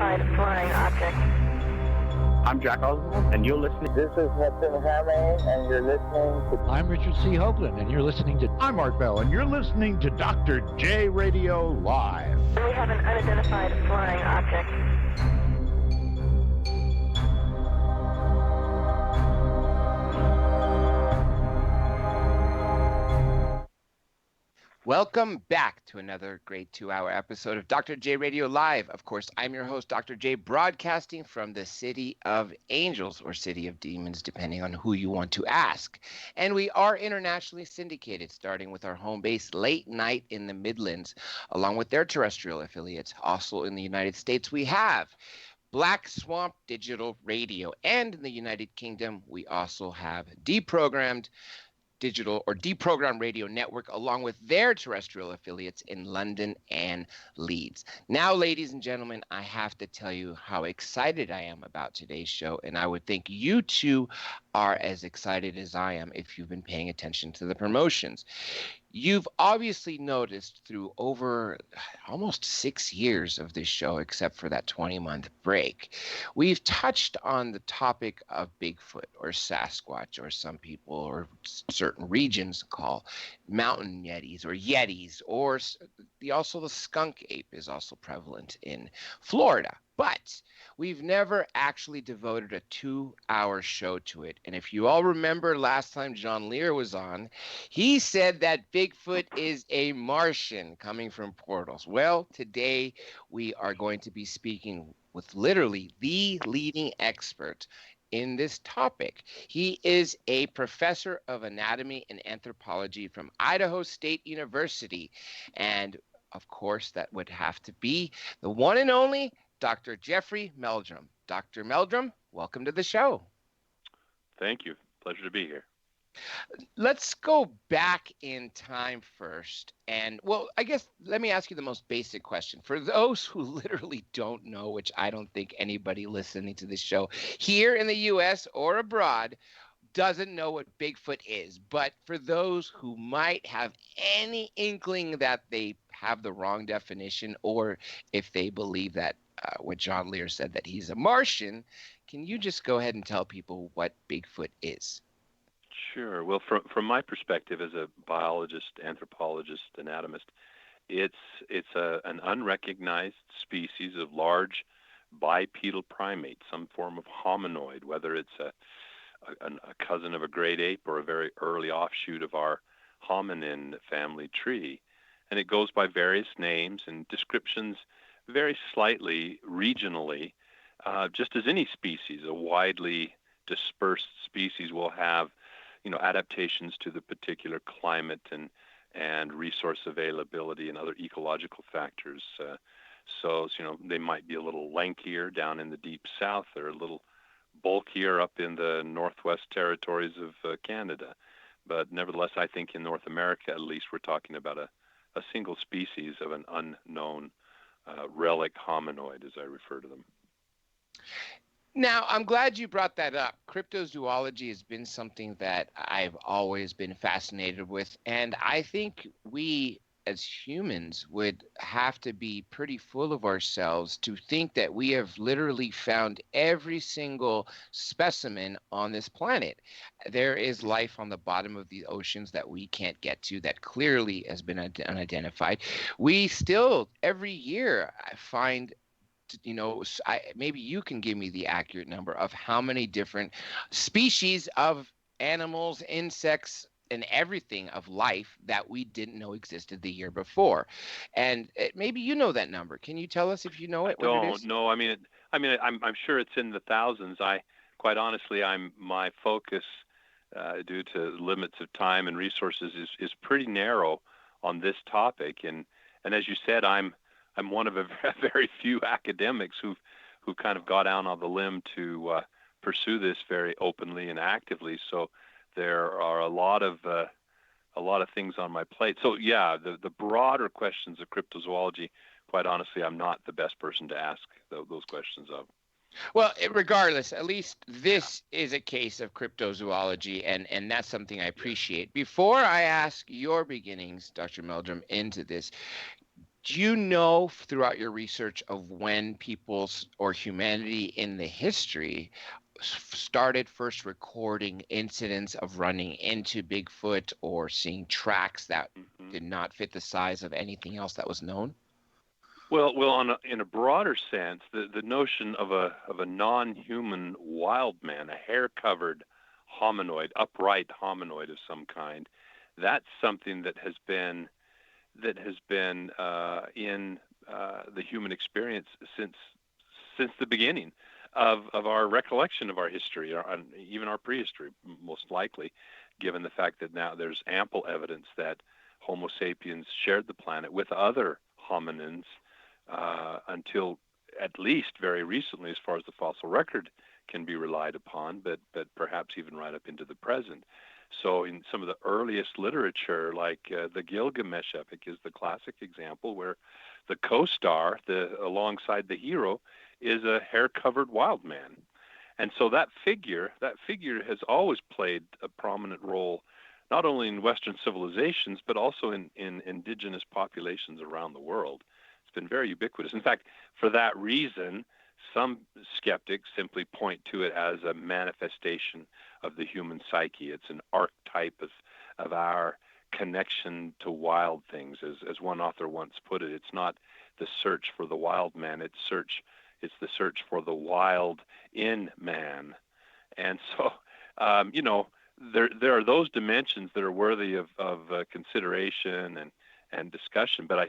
unidentified flying object. I'm Jack Oswald, and you're listening. This is Hudson Hammond, and you're listening to... I'm Richard C. Hoagland, and you're listening to... I'm Art Bell, and you're listening to Dr. J Radio Live. We have an unidentified flying object. Welcome back to another great 2-hour episode of Dr. J Radio Live. Of course, I'm your host, Dr. J, broadcasting from the City of Angels or City of Demons, depending on who you want to ask. And we are internationally syndicated, starting with our home base late night in the Midlands, along with their terrestrial affiliates. Also in the United States, we have Black Swamp Digital Radio. And in the United Kingdom, we also have Deprogrammed Digital or Deprogrammed Radio Network, along with their terrestrial affiliates in London and Leeds. Now, ladies and gentlemen, I have to tell you how excited I am about today's show, and I would think you too are as excited as I am if you've been paying attention to the promotions. You've obviously noticed through over almost 6 years of this show, except for that 20-month break, we've touched on the topic of Bigfoot or Sasquatch, or some people or certain regions call mountain yetis or yetis, or also the skunk ape is also prevalent in Florida. But we've never actually devoted a 2-hour show to it. And if you all remember last time John Lear was on, he said that Bigfoot is a Martian coming from portals. Well, today we are going to be speaking with literally the leading expert in this topic. He is a professor of anatomy and anthropology from Idaho State University. And of course, that would have to be the one and only Dr. Jeffrey Meldrum. Dr. Meldrum, welcome to the show. Thank you. Pleasure to be here. Let's go back in time first. And, well, I guess let me ask you the most basic question. For those who literally don't know, which I don't think anybody listening to this show here in the U.S. or abroad doesn't know what Bigfoot is, but for those who might have any inkling that they have the wrong definition, or if they believe that what John Lear said, that he's a Martian, can you just go ahead and tell people what Bigfoot is? Sure. Well, from my perspective as a biologist, anthropologist, anatomist, it's an unrecognized species of large bipedal primate, some form of hominoid, whether it's a cousin of a great ape or a very early offshoot of our hominin family tree. And it goes by various names and descriptions very slightly regionally, just as any species, a widely dispersed species will have, adaptations to the particular climate and resource availability and other ecological factors. So, they might be a little lankier down in the deep south, or a little bulkier up in the northwest territories of Canada. But nevertheless, I think in North America, at least, we're talking about a single species of an unknown relic hominoid, as I refer to them. Now, I'm glad you brought that up. Cryptozoology has been something that I've always been fascinated with, and I think we as humans would have to be pretty full of ourselves to think that we have literally found every single specimen on this planet. There is life on the bottom of the oceans that we can't get to, that clearly has been unidentified. We still, every year, find, maybe you can give me the accurate number of how many different species of animals, insects, and everything of life that we didn't know existed the year before. And maybe you know that number. Can you tell us if you know it? I don't know. I'm sure it's in the thousands. Quite honestly, my focus, due to limits of time and resources, is pretty narrow on this topic. And as you said, I'm one of a very few academics who kind of got out on the limb to pursue this very openly and actively. So there are a lot of things on my plate. So yeah, the broader questions of cryptozoology, quite honestly, I'm not the best person to ask those questions of. Well, regardless, at least this is a case of cryptozoology, and that's something I appreciate. Before I ask your beginnings, Dr. Meldrum, into this, Do you know throughout your research of when people's or humanity in the history started first recording incidents of running into Bigfoot or seeing tracks that did not fit the size of anything else that was known? Well, in a broader sense, the notion of a non-human wild man, a hair-covered hominoid, upright hominoid of some kind, that's something that has been in the human experience since the beginning of our recollection of our history, even our prehistory, most likely, given the fact that now there's ample evidence that Homo sapiens shared the planet with other hominins until at least very recently, as far as the fossil record can be relied upon, but perhaps even right up into the present. So in some of the earliest literature, like the Gilgamesh epic is the classic example where the co-star, alongside the hero, is a hair-covered wild man. And so that figure has always played a prominent role, not only in Western civilizations, but also in indigenous populations around the world. It's been very ubiquitous. In fact, for that reason, some skeptics simply point to it as a manifestation of the human psyche. It's an archetype of our connection to wild things. As one author once put it, it's not the search for the wild man, it's the search for the wild in man. And so, there are those dimensions that are worthy of consideration and discussion, but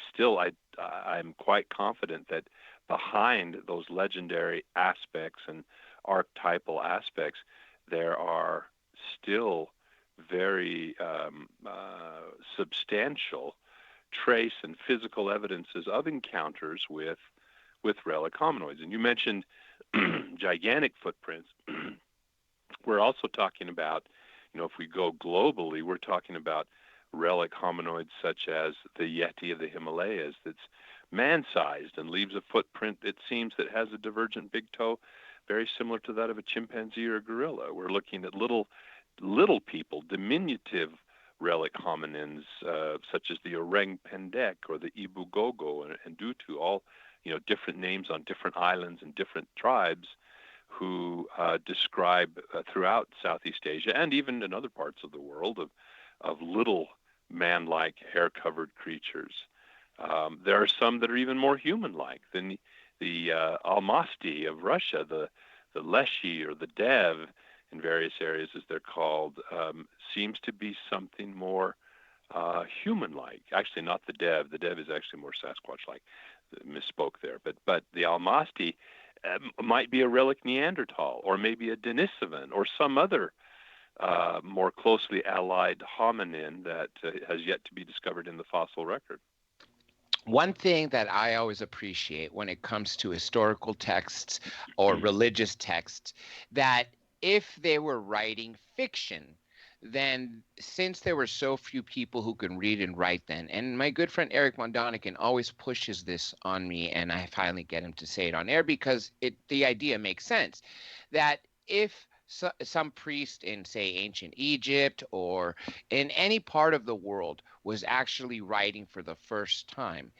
I'm quite confident that behind those legendary aspects and archetypal aspects, there are still very substantial trace and physical evidences of encounters with relic hominoids. And you mentioned gigantic footprints. We're also talking about, if we go globally, we're talking about relic hominoids such as the Yeti of the Himalayas that's man-sized and leaves a footprint, it seems, that has a divergent big toe very similar to that of a chimpanzee or a gorilla. We're looking at little people, diminutive relic hominins such as the orang pendek or the ibu gogo and dutu, all different names on different islands and different tribes who describe throughout Southeast Asia and even in other parts of the world of little man-like hair-covered creatures. There are some that are even more human-like than the almasti of Russia, the leshy or the dev in various areas as they're called, seems to be something more human-like. Actually, not the dev. The dev is actually more Sasquatch-like. Misspoke there. But the almasti might be a relic Neanderthal or maybe a Denisovan or some other more closely allied hominin that has yet to be discovered in the fossil record. One thing that I always appreciate when it comes to historical texts or religious texts, that if they were writing fiction, then since there were so few people who can read and write then, and my good friend Eric Mondonican always pushes this on me, and I finally get him to say it on air because the idea makes sense, that if some priest in, say, ancient Egypt or in any part of the world was actually writing for the first time,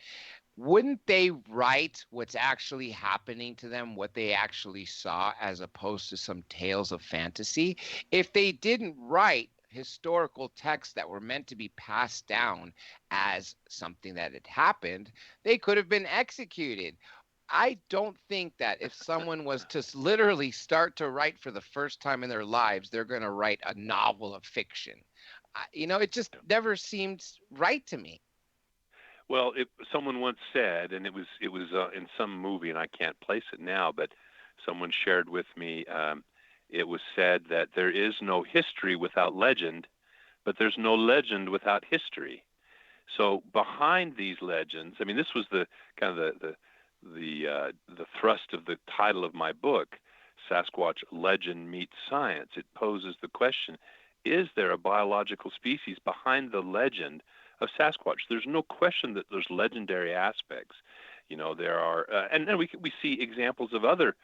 wouldn't they write what's actually happening to them, what they actually saw, as opposed to some tales of fantasy? If they didn't write historical texts that were meant to be passed down as something that had happened, they could have been executed. I don't think that if someone was to literally start to write for the first time in their lives, they're going to write a novel of fiction. It just never seemed right to me. Well, someone once said, and it was in some movie, and I can't place it now, but someone shared with me, it was said that there is no history without legend, but there's no legend without history. So behind these legends, I mean, this was the kind of the thrust of the title of my book, Sasquatch Legend Meets Science. It poses the question, is there a biological species behind the legend of Sasquatch? There's no question that there's legendary aspects. There are, and we see examples of other,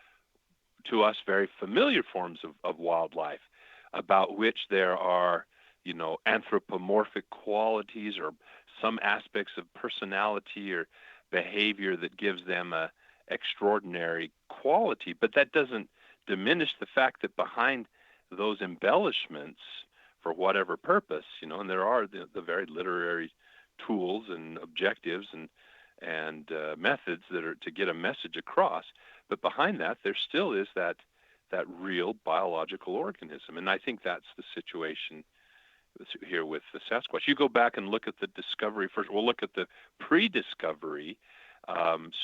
to us, very familiar forms of wildlife about which there are, anthropomorphic qualities or some aspects of personality or behavior that gives them a extraordinary quality. But that doesn't diminish the fact that behind those embellishments, for whatever purpose, and there are the very literary tools and objectives and methods that are to get a message across. But behind that, there still is that real biological organism. And I think that's the situation here with the Sasquatch. You go back and look at the discovery first. We'll look at the pre-discovery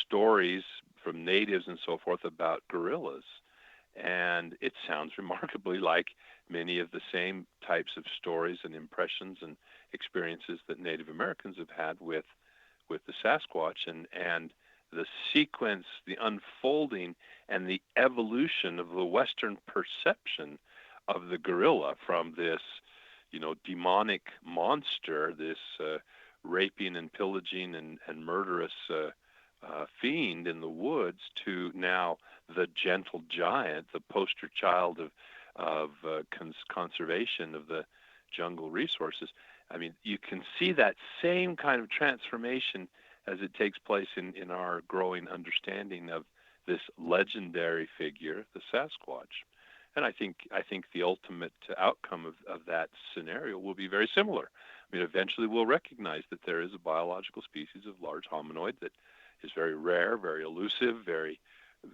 stories from natives and so forth about gorillas. And it sounds remarkably like many of the same types of stories and impressions and experiences that Native Americans have had with the Sasquatch, and the sequence, the unfolding, and the evolution of the Western perception of the gorilla from this, demonic monster, this raping and pillaging and murderous fiend in the woods, to now the gentle giant, the poster child of conservation of the jungle resources. I mean, you can see that same kind of transformation as it takes place in our growing understanding of this legendary figure, the Sasquatch. And I think the ultimate outcome of that scenario will be very similar. I mean, eventually we'll recognize that there is a biological species of large hominoid that is very rare, very elusive, very,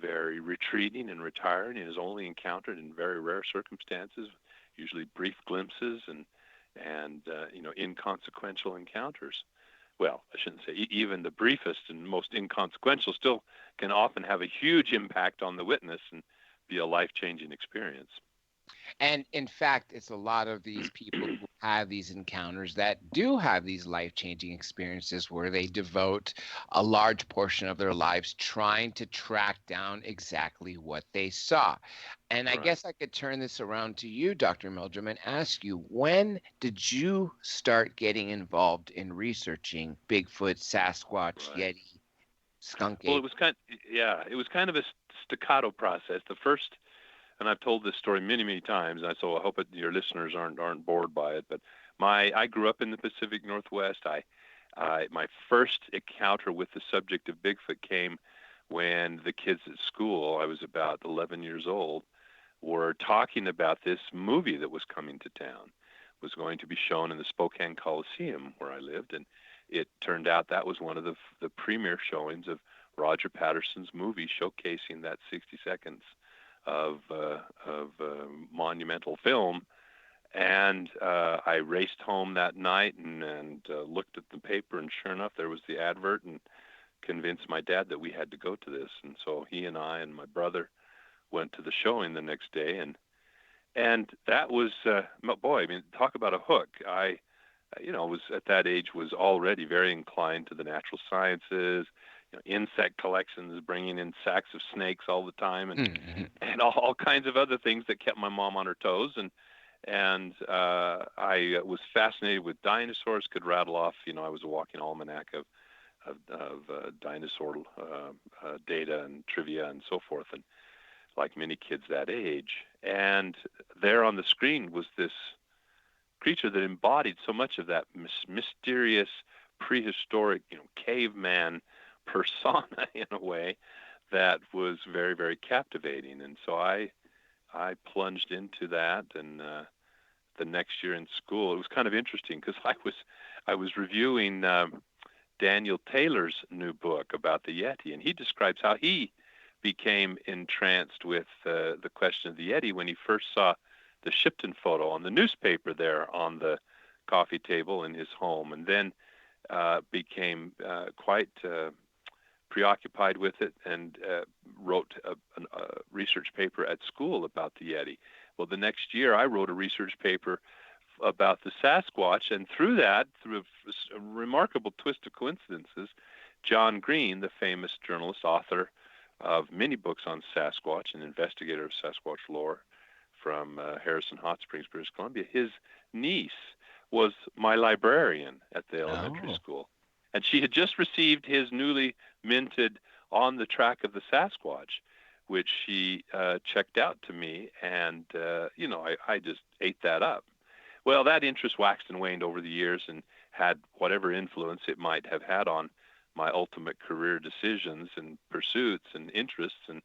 very retreating and retiring, and is only encountered in very rare circumstances, usually brief glimpses and inconsequential encounters. Well, I shouldn't say even the briefest and most inconsequential still can often have a huge impact on the witness and be a life-changing experience. And in fact, it's a lot of these people who have these encounters that do have these life-changing experiences where they devote a large portion of their lives trying to track down exactly what they saw. And I guess I could turn this around to you, Dr. Meldrum, and ask you, when did you start getting involved in researching Bigfoot, Sasquatch, Yeti, skunk ape? Well, it was kind of a staccato process. The first, and I've told this story many, many times, and so I hope your listeners aren't bored by it. But I grew up in the Pacific Northwest. My first encounter with the subject of Bigfoot came when the kids at school, I was about 11 years old, were talking about this movie that was coming to town. It was going to be shown in the Spokane Coliseum where I lived, and it turned out that was one of the premiere showings of Roger Patterson's movie showcasing that 60 seconds of monumental film. And I raced home that night and looked at the paper, and sure enough, there was the advert, and convinced my dad that we had to go to this. And so he and I and my brother went to the showing the next day, and that was boy, I mean, talk about a hook. I was at that age was already very inclined to the natural sciences, insect collections, bringing in sacks of snakes all the time, and all kinds of other things that kept my mom on her toes. And I was fascinated with dinosaurs. Could rattle off, I was a walking almanac of dinosaur data and trivia and so forth, and like many kids that age. And there on the screen was this creature that embodied so much of that mysterious prehistoric, caveman persona in a way that was very, very captivating. And so I plunged into that, and the next year in school, it was kind of interesting because I was reviewing Daniel Taylor's new book about the Yeti, and he describes how he became entranced with the question of the Yeti when he first saw the Shipton photo on the newspaper there on the coffee table in his home, and then became quite preoccupied with it and wrote a research paper at school about the Yeti. Well, the next year I wrote a research paper about the Sasquatch, and through a remarkable twist of coincidences, John Green, the famous journalist, author of many books on Sasquatch, an investigator of Sasquatch lore from Harrison Hot Springs, British Columbia, his niece was my librarian at the elementary school. And she had just received his newly minted On the Track of the Sasquatch, which she checked out to me, and, I just ate that up. Well, that interest waxed and waned over the years and had whatever influence it might have had on my ultimate career decisions and pursuits and interests. And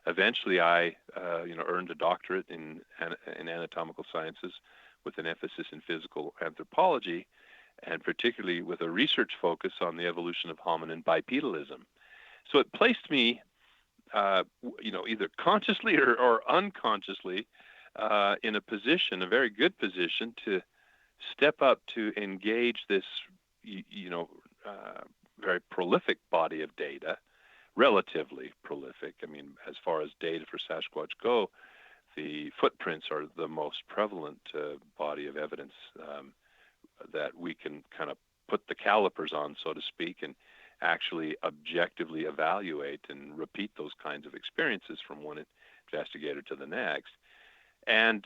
eventually I, earned a doctorate in anatomical sciences with an emphasis in physical anthropology, and particularly with a research focus on the evolution of hominin bipedalism. So it placed me, either consciously or unconsciously, in a position, a very good position, to step up to engage this, very prolific body of data, relatively prolific. I mean, as far as data for Sasquatch go, the footprints are the most prevalent body of evidence that we can kind of put the calipers on, so to speak, and actually objectively evaluate and repeat those kinds of experiences from one investigator to the next. And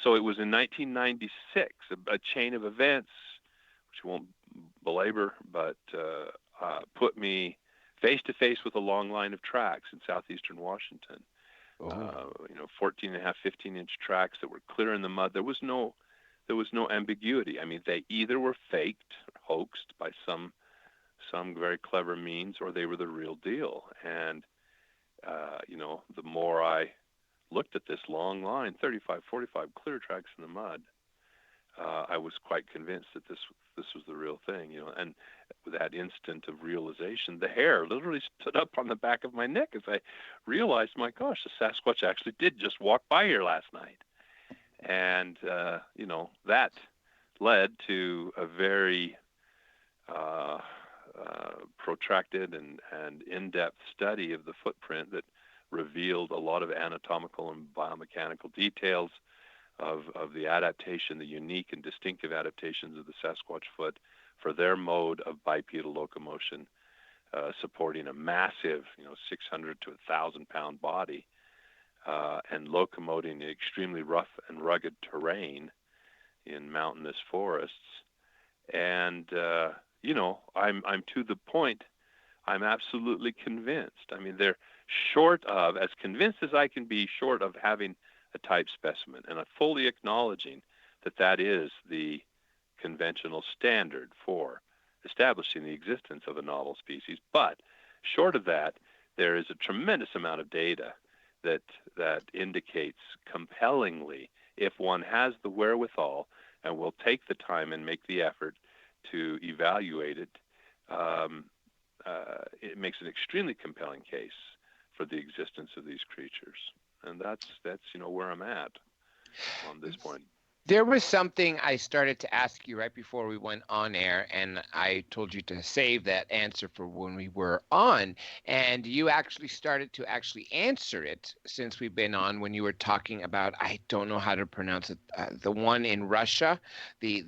so it was in 1996, a chain of events, which I won't belabor, but put me face to face with a long line of tracks in southeastern Washington. 14 and a half, 15-inch tracks that were clear in the mud. There was no ambiguity. I mean, they either were faked, hoaxed by some very clever means, or they were the real deal. And the more I looked at this long line, 35, 45 clear tracks in the mud, I was quite convinced that this was the real thing. And with that instant of realization, the hair literally stood up on the back of my neck as I realized, my gosh, the Sasquatch actually did just walk by here last night. And that led to a very protracted and in-depth study of the footprint that revealed a lot of anatomical and biomechanical details of the adaptation, the unique and distinctive adaptations of the Sasquatch foot for their mode of bipedal locomotion, supporting a massive, 600 to 1,000-pound body, and locomoting in extremely rough and rugged terrain in mountainous forests. And I'm to the point. I'm absolutely convinced. I mean, they're short of, as convinced as I can be, short of having a type specimen, and I'm fully acknowledging that is the conventional standard for establishing the existence of a novel species. But short of that, there is a tremendous amount of data that indicates compellingly, if one has the wherewithal and will take the time and make the effort to evaluate it, it makes an extremely compelling case for the existence of these creatures. And that's where I'm at on this point. There was something I started to ask you right before we went on air, and I told you to save that answer for when we were on. And you actually started to answer it since we've been on, when you were talking about, I don't know how to pronounce it, the one in Russia, the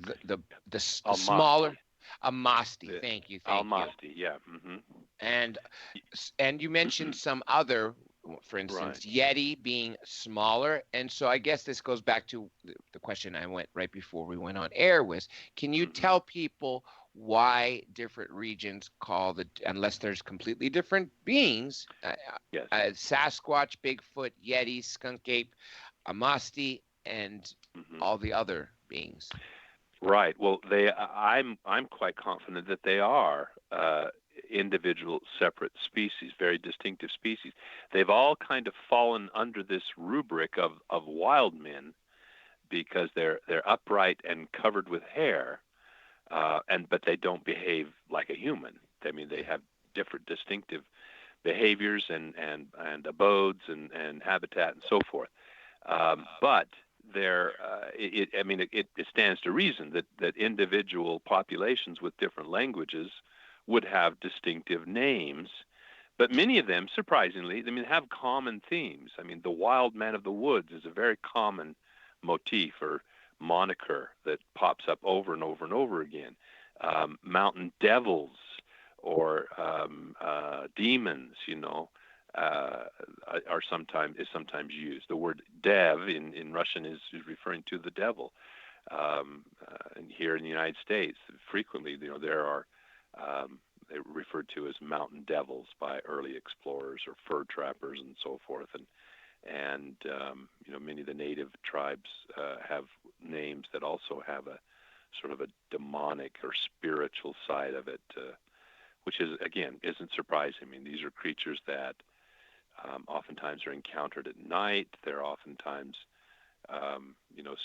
smaller Almasty. Thank you. Almasty, yeah. Mm-hmm. And you mentioned some other, for instance, right, Yeti being smaller. And so I guess this goes back to the question I went right before we went on air was, can you tell people why different regions call unless there's completely different beings, yes, Sasquatch, Bigfoot, Yeti, skunk ape, Almasty, and all the other beings? Right. Well, I'm quite confident that they are individual, separate species, very distinctive species. They've all kind of fallen under this rubric of wild men because they're upright and covered with hair, but they don't behave like a human. I mean, they have different distinctive behaviors and abodes and habitat and so forth. But it stands to reason that individual populations with different languages would have distinctive names, but many of them, surprisingly, have common themes. I mean, the wild man of the woods is a very common motif or moniker that pops up over and over and over again. Mountain devils or demons, is sometimes used. The word dev in Russian is referring to the devil. And here in the United States, frequently, there are they're referred to as mountain devils by early explorers or fur trappers and so forth. And many of the native tribes have names that also have a sort of a demonic or spiritual side of it, which is, again, isn't surprising. I mean, these are creatures that oftentimes are encountered at night. They're oftentimes,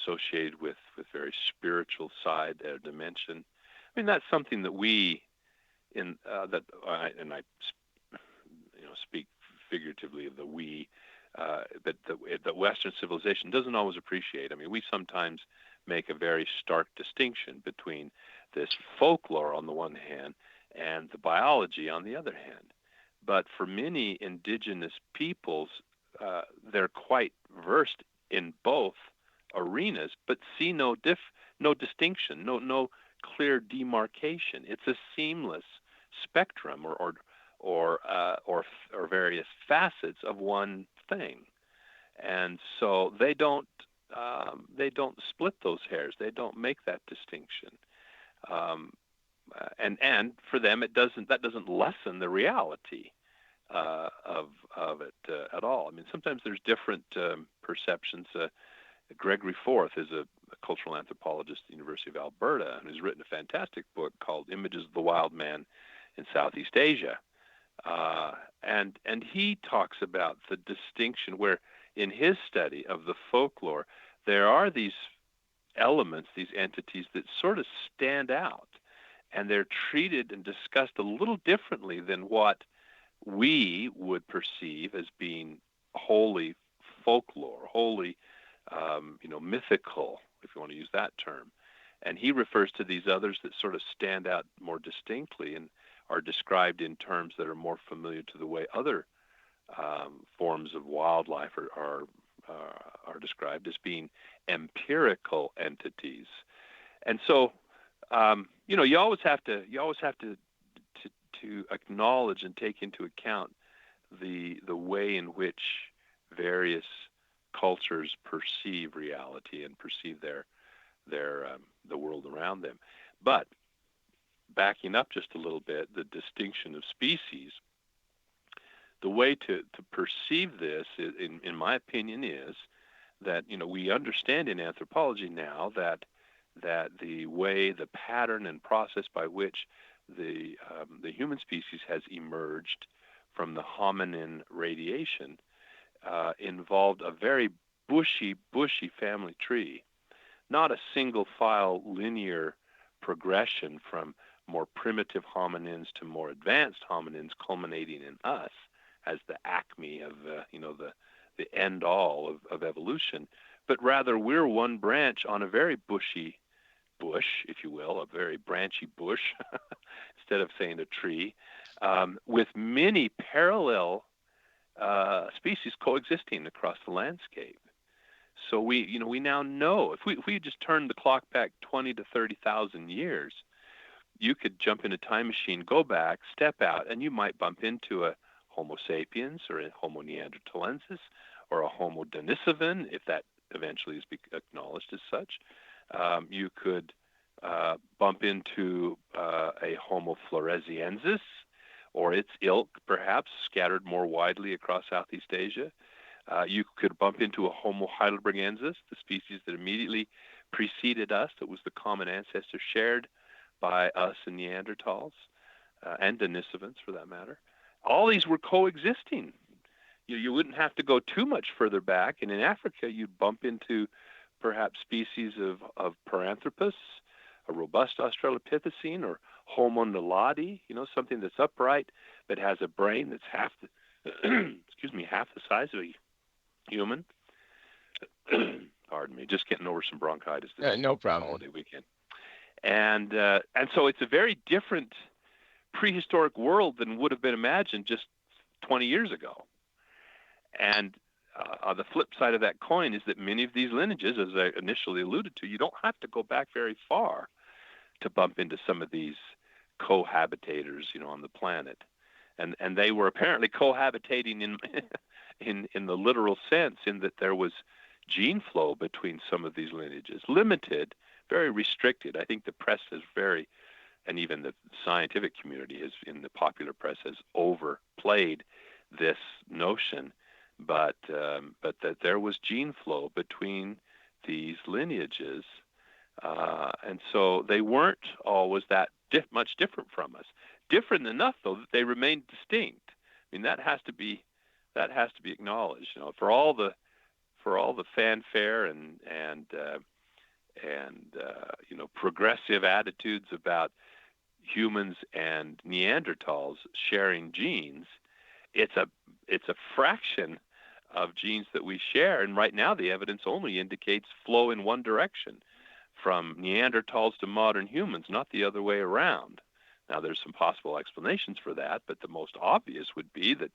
associated with very spiritual side, their dimension. I mean, that's something that we, I speak figuratively of the we, that Western civilization doesn't always appreciate. I mean, we sometimes make a very stark distinction between this folklore on the one hand and the biology on the other hand. But for many indigenous peoples, they're quite versed in both arenas, but see no distinction, no clear demarcation. It's a seamless spectrum or various facets of one thing, and so they don't split those hairs. They don't make that distinction, and for them that doesn't lessen the reality of it at all. I mean, sometimes there's different perceptions. Gregory Forth is a cultural anthropologist at the University of Alberta, and has written a fantastic book called Images of the Wild Man in Southeast Asia. And he talks about the distinction where in his study of the folklore, there are these elements, these entities that sort of stand out, and they're treated and discussed a little differently than what we would perceive as being wholly folklore, wholly mythical, if you want to use that term. And he refers to these others that sort of stand out more distinctly and are described in terms that are more familiar to the way other forms of wildlife are described as being empirical entities. And so, you always have to acknowledge and take into account the way in which various cultures perceive reality and perceive the world around them. But backing up just a little bit, the distinction of species, the way to perceive this, in my opinion, is that we understand in anthropology now that the way, the pattern and process by which the human species has emerged from the hominin radiation involved a very bushy family tree, not a single file linear progression from more primitive hominins to more advanced hominins culminating in us as the acme of the end all of evolution, but rather we're one branch on a very bushy bush, if you will, a very branchy bush instead of saying a tree, with many parallel species coexisting across the landscape. So we now know if we just turn the clock back 20 to 30,000 years, you could jump in a time machine, go back, step out, and you might bump into a Homo sapiens or a Homo neanderthalensis or a Homo denisovans, if that eventually is acknowledged as such. You could bump into a Homo floresiensis or its ilk, perhaps, scattered more widely across Southeast Asia. You could bump into a Homo heidelbergensis, the species that immediately preceded us, that was the common ancestor shared by us and Neanderthals, and Denisovans for that matter. All these were coexisting. You wouldn't have to go too much further back, and in Africa you'd bump into perhaps species of Paranthropus, a robust Australopithecine, or Homo naledi, something that's upright but has a brain that's half the size of a human. Pardon me, just getting over some bronchitis this no problem. holiday weekend. And so it's a very different prehistoric world than would have been imagined just 20 years ago. And on the flip side of that coin is that many of these lineages, as I initially alluded to, you don't have to go back very far to bump into some of these cohabitators, on the planet. And they were apparently cohabitating in the literal sense, in that there was gene flow between some of these lineages, limited, very restricted. I think the press has and even the scientific community in the popular press has overplayed this notion, but that there was gene flow between these lineages, and so they weren't always that much different from us. different enough though that they remain distinct. I mean, that has to be acknowledged. You know, for all the fanfare and you know, progressive attitudes about humans and Neanderthals sharing genes, it's a fraction of genes that we share, and right now the evidence only indicates flow in one direction, from Neanderthals to modern humans, not the other way around. Now, there's some possible explanations for that, but the most obvious would be that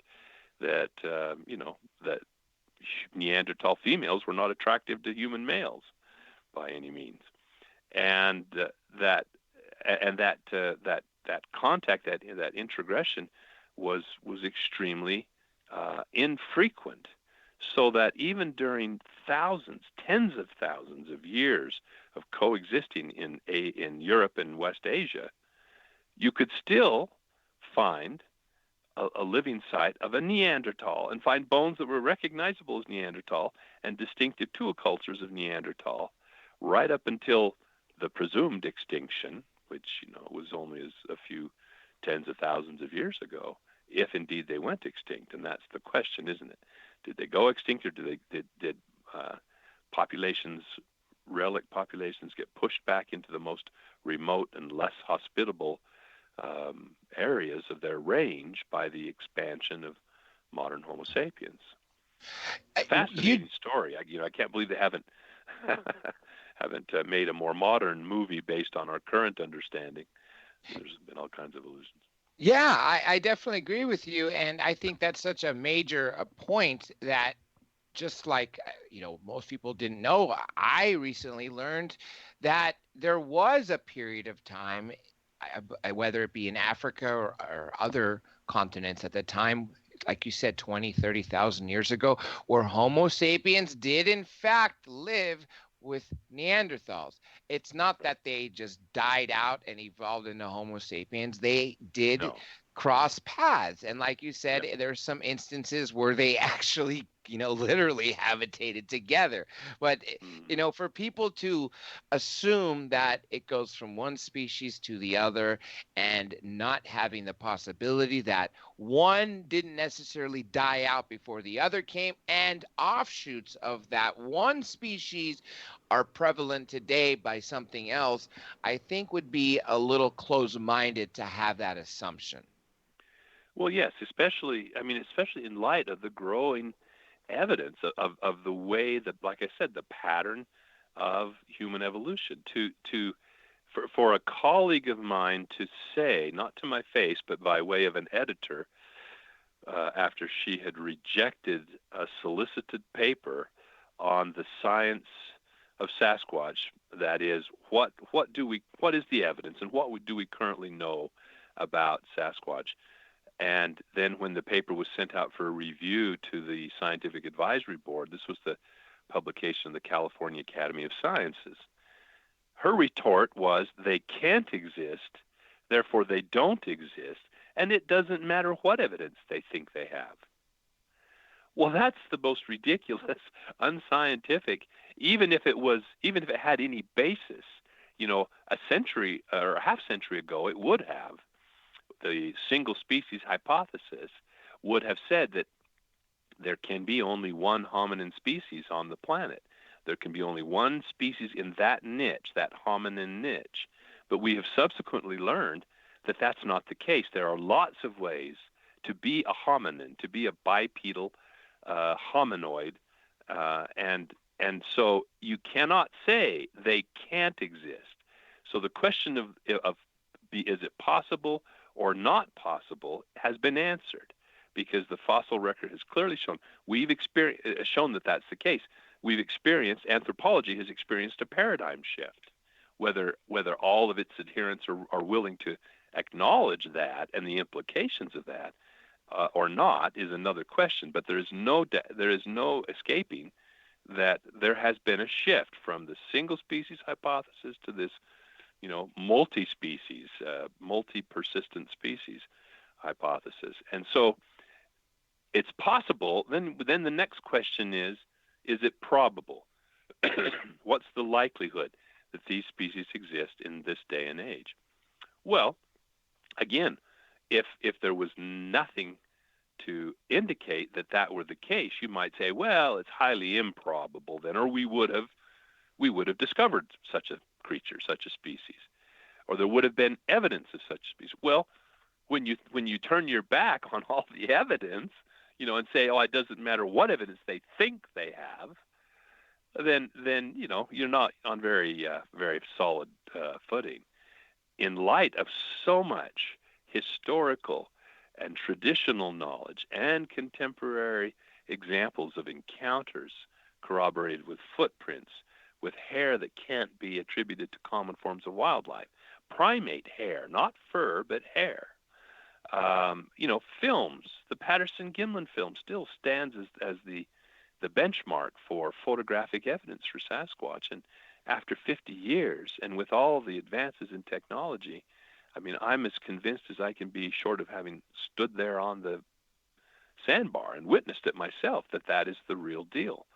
you know, that Neanderthal females were not attractive to human males by any means, and that contact, that introgression was extremely infrequent, so that even during thousands, tens of thousands of years of coexisting in Europe and West Asia, you could still find a living site of a Neanderthal and find bones that were recognizable as Neanderthal and distinctive to cultures of Neanderthal, right up until the presumed extinction, which, you know, was only as a few tens of thousands of years ago, if indeed they went extinct. And that's the question, isn't it? Did they go extinct, or did relic populations get pushed back into the most remote and less hospitable areas of their range by the expansion of modern Homo sapiens? Fascinating story. I can't believe they haven't made a more modern movie based on our current understanding. There's been all kinds of illusions. Yeah, I definitely agree with you, and I think that's such a major point that, just like, you know, most people didn't know, I recently learned that there was a period of time, whether it be in Africa or other continents at the time, like you said, 20, 30,000 years ago, where Homo sapiens did in fact live with Neanderthals. It's not that they just died out and evolved into Homo sapiens. They did cross paths. And like you said, there's some instances where they actually, you know, literally habitated together. But, you know, for people to assume that it goes from one species to the other and not having the possibility that one didn't necessarily die out before the other came, and offshoots of that one species are prevalent today by something else, I think would be a little close-minded to have that assumption. Well, yes, especially in light of the growing evidence of the way that, like I said, the pattern of human evolution. For a colleague of mine to say, not to my face, but by way of an editor, after she had rejected a solicited paper on the Science of Sasquatch, that is, what is the evidence and what do we currently know about Sasquatch? And then when the paper was sent out for a review to the Scientific Advisory Board, this was the publication of the California Academy of Sciences, her retort was, they can't exist, therefore they don't exist, and it doesn't matter what evidence they think they have. Well, that's the most ridiculous, unscientific, even if it had any basis, you know, a century or a half century ago, it would have. The single species hypothesis would have said that there can be only one hominin species on the planet. There can be only one species in that niche, that hominin niche. But we have subsequently learned that that's not the case. There are lots of ways to be a hominin, to be a bipedal hominoid, and so you cannot say they can't exist. So the question of is it possible or not possible has been answered, because the fossil record has clearly shown that that's the case. Anthropology has experienced a paradigm shift. Whether all of its adherents are willing to acknowledge that and the implications of that or not is another question. But there is no escaping that there has been a shift from the single species hypothesis to this, you know, multi-species, multi-persistent species hypothesis. And so it's possible. Then the next question is it probable? What's the likelihood that these species exist in this day and age? Well, again, if there was nothing to indicate that that were the case, you might say, well, it's highly improbable then, or we would have discovered such a creature, such a species, or there would have been evidence of such a species. Well, when you turn your back on all the evidence, and say, oh, it doesn't matter what evidence they think they have, then you're not on very solid footing. In light of so much historical and traditional knowledge and contemporary examples of encounters corroborated with footprints, with hair that can't be attributed to common forms of wildlife, primate hair, not fur, but hair. Films, the Patterson-Gimlin film still stands as the benchmark for photographic evidence for Sasquatch. And after 50 years, and with all the advances in technology, I'm as convinced as I can be, short of having stood there on the sandbar and witnessed it myself, that is the real deal.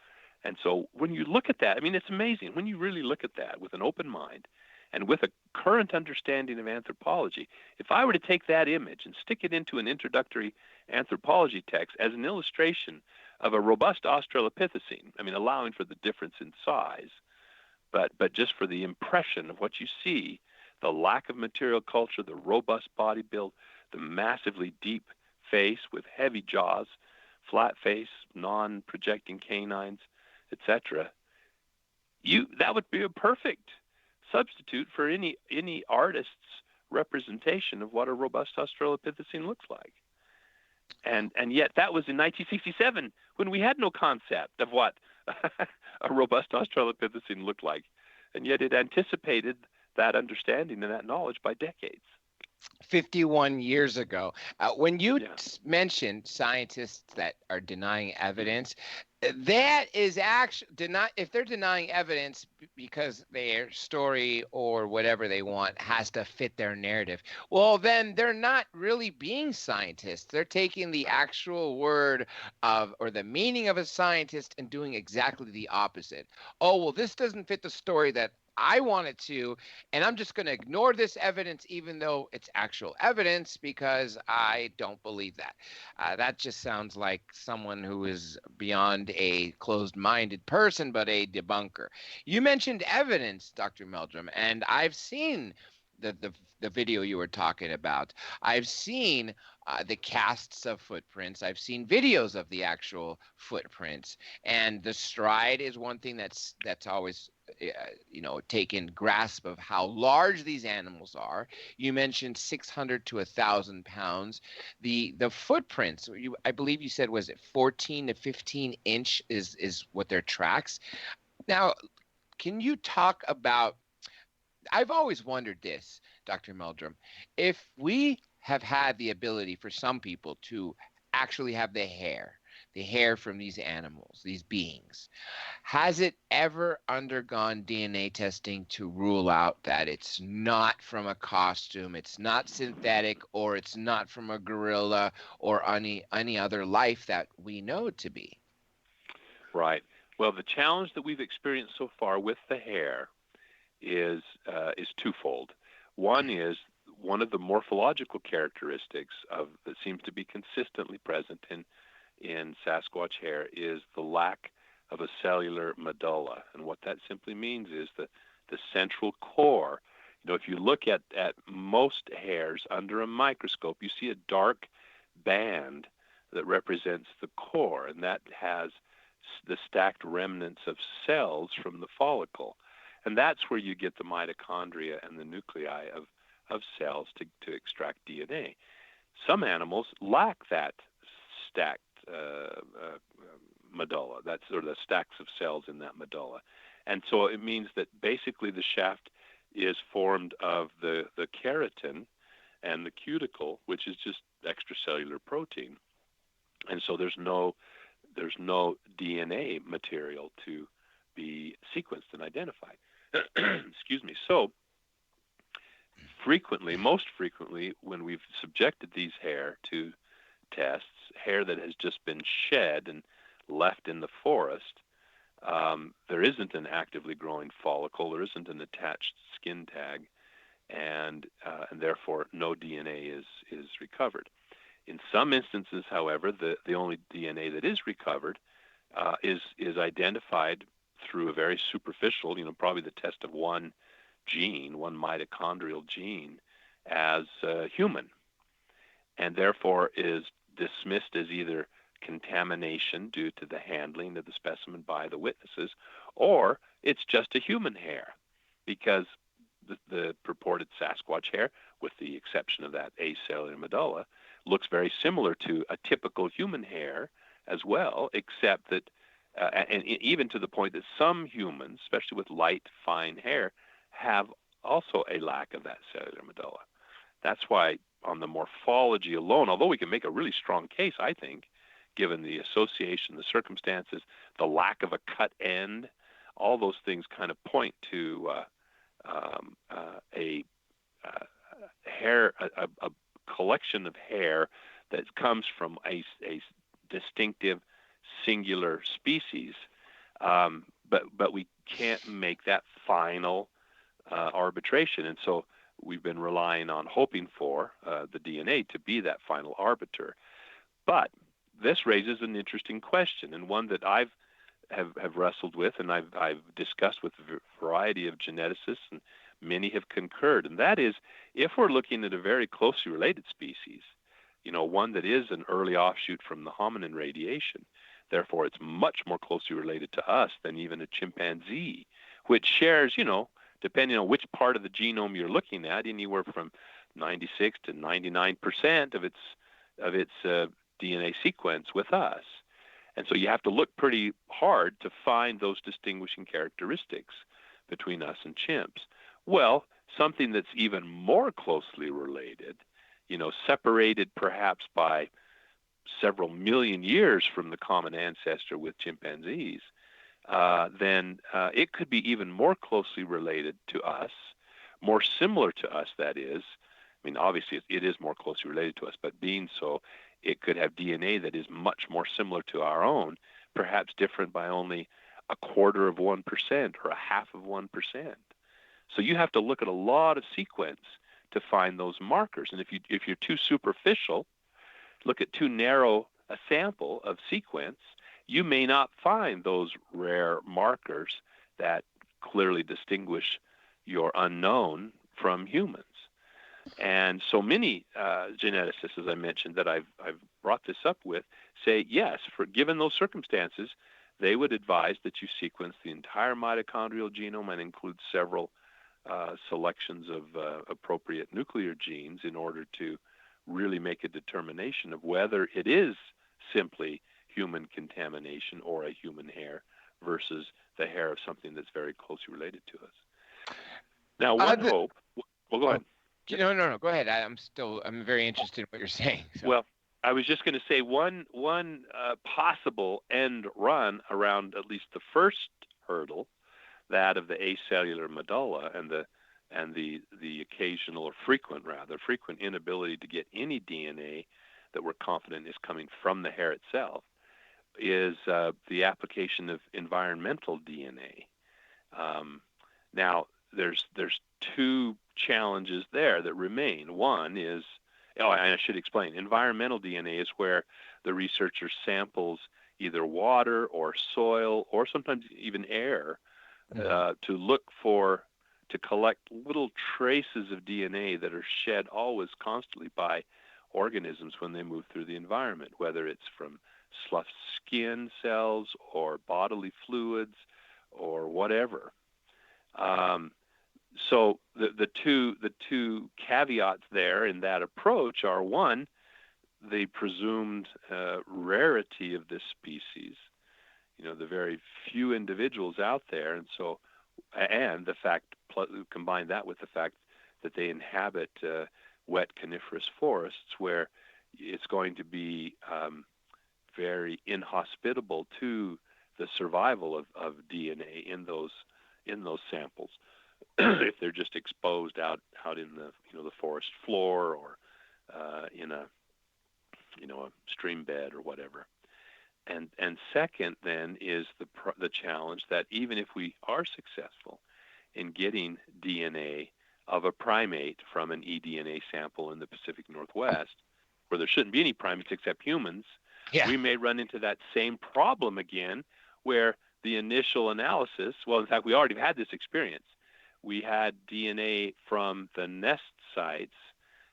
And so when you look at that, it's amazing. When you really look at that with an open mind and with a current understanding of anthropology, if I were to take that image and stick it into an introductory anthropology text as an illustration of a robust Australopithecine, allowing for the difference in size, but just for the impression of what you see, the lack of material culture, the robust body build, the massively deep face with heavy jaws, flat face, non-projecting canines, etc., that would be a perfect substitute for any artist's representation of what a robust Australopithecine looks like. And yet that was in 1967, when we had no concept of what a robust Australopithecine looked like. And yet it anticipated that understanding and that knowledge by decades. 51 years ago. When you mentioned scientists that are denying evidence, that is actually if they're denying evidence because their story or whatever they want has to fit their narrative, well, then they're not really being scientists. They're taking the actual word of or the meaning of a scientist and doing exactly the opposite. Oh, well, this doesn't fit the story that I want it to, and I'm just going to ignore this evidence even though it's actual evidence because I don't believe that. That just sounds like someone who is beyond a closed-minded person, but a debunker. You mentioned evidence, Dr. Meldrum, and I've seen the video you were talking about. I've seen the casts of footprints. I've seen videos of the actual footprints, and the stride is one thing that's always taken grasp of how large these animals are. You mentioned 600 to 1,000 pounds. The footprints, I believe you said, was it 14 to 15 inch is what their tracks. Now, can you talk about, I've always wondered this, Dr. Meldrum, if we have had the ability for some people to actually have the hair from these animals, these beings, has it ever undergone DNA testing to rule out that it's not from a costume, it's not synthetic, or it's not from a gorilla or any other life that we know it to be? Right. Well, the challenge that we've experienced so far with the hair is twofold. One is one of the morphological characteristics that seems to be consistently present in Sasquatch hair is the lack of a cellular medulla. And what that simply means is the central core. If you look at most hairs under a microscope, you see a dark band that represents the core, and that has the stacked remnants of cells from the follicle. And that's where you get the mitochondria and the nuclei of cells to extract DNA. Some animals lack that stacked medulla, that's sort of the stacks of cells in that medulla. And so it means that basically the shaft is formed of the keratin and the cuticle, which is just extracellular protein. And so there's no DNA material to be sequenced and identified. Excuse me. So most frequently, when we've subjected these hair to tests, hair that has just been shed and left in the forest, there isn't an actively growing follicle, there isn't an attached skin tag, and therefore no DNA is recovered. In some instances, however, the only DNA that is recovered is identified through a very superficial, probably the test of one gene, one mitochondrial gene, as human, and therefore is dismissed as either contamination due to the handling of the specimen by the witnesses, or it's just a human hair, because the purported Sasquatch hair, with the exception of that acellular medulla, looks very similar to a typical human hair as well, except that, and even to the point that some humans, especially with light, fine hair, have also a lack of that cellular medulla. That's why on the morphology alone, although we can make a really strong case, I think, given the association, the circumstances, the lack of a cut end, all those things kind of point to a collection of hair that comes from a distinctive singular species, but we can't make that final arbitration, and so we've been relying on hoping for the DNA to be that final arbiter. But this raises an interesting question, and one that have wrestled with, and I've discussed with a variety of geneticists, and many have concurred, and that is, if we're looking at a very closely related species, one that is an early offshoot from the hominin radiation, therefore it's much more closely related to us than even a chimpanzee, which shares, depending on which part of the genome you're looking at, anywhere from 96 to 99% of its DNA sequence with us. And so you have to look pretty hard to find those distinguishing characteristics between us and chimps. Well, something that's even more closely related, separated perhaps by several million years from the common ancestor with chimpanzees, then it could be even more closely related to us, more similar to us, that is. I mean, obviously it is more closely related to us, but being so, it could have DNA that is much more similar to our own, perhaps different by only 0.25% or 0.5%. So you have to look at a lot of sequence to find those markers. And if you're too superficial, look at too narrow a sample of sequence, you may not find those rare markers that clearly distinguish your unknown from humans. And so many geneticists, as I mentioned, that I've brought this up with, say yes, given those circumstances, they would advise that you sequence the entire mitochondrial genome and include several selections of appropriate nuclear genes in order to really make a determination of whether it is simply human contamination or a human hair versus the hair of something that's very closely related to us. Now, one hope. Well, go ahead. No. Go ahead. I'm very interested in what you're saying. So. Well, I was just going to say one possible end run around at least the first hurdle, that of the acellular medulla, and the occasional or frequent inability to get any DNA that we're confident is coming from the hair itself, is the application of environmental DNA. Now, there's two challenges there that remain. One is, and I should explain, environmental DNA is where the researcher samples either water or soil or sometimes even air to collect little traces of DNA that are shed always constantly by organisms when they move through the environment, whether it's from sloughed skin cells or bodily fluids or whatever. So the two caveats there in that approach are, one, the presumed rarity of this species, the very few individuals out there, and the fact, combine that with the fact that they inhabit wet coniferous forests where it's going to be very inhospitable to the survival of DNA in those samples if they're just exposed out in the forest floor or in a stream bed or whatever. And second, then, is the challenge that even if we are successful in getting DNA of a primate from an eDNA sample in the Pacific Northwest, where there shouldn't be any primates except humans, we may run into that same problem again, where the initial analysis, well, in fact, we already had this experience. We had DNA from the nest sites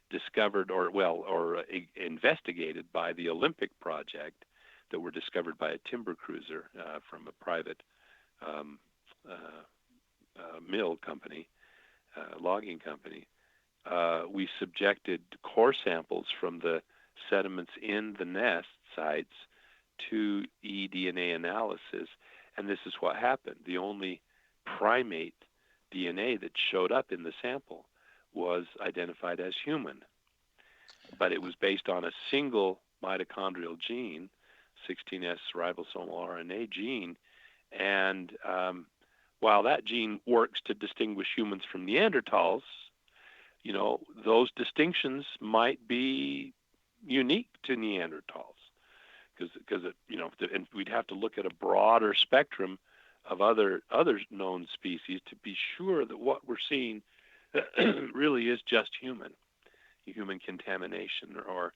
discovered or investigated by the Olympic project that were discovered by a timber cruiser from a private mill company, logging company. We subjected core samples from the sediments in the nest sites to eDNA analysis, and this is what happened. The only primate DNA that showed up in the sample was identified as human, but it was based on a single mitochondrial gene, 16S ribosomal RNA gene, and while that gene works to distinguish humans from Neanderthals, those distinctions might be unique to Neanderthals, because and we'd have to look at a broader spectrum of other known species to be sure that what we're seeing really is just human contamination, or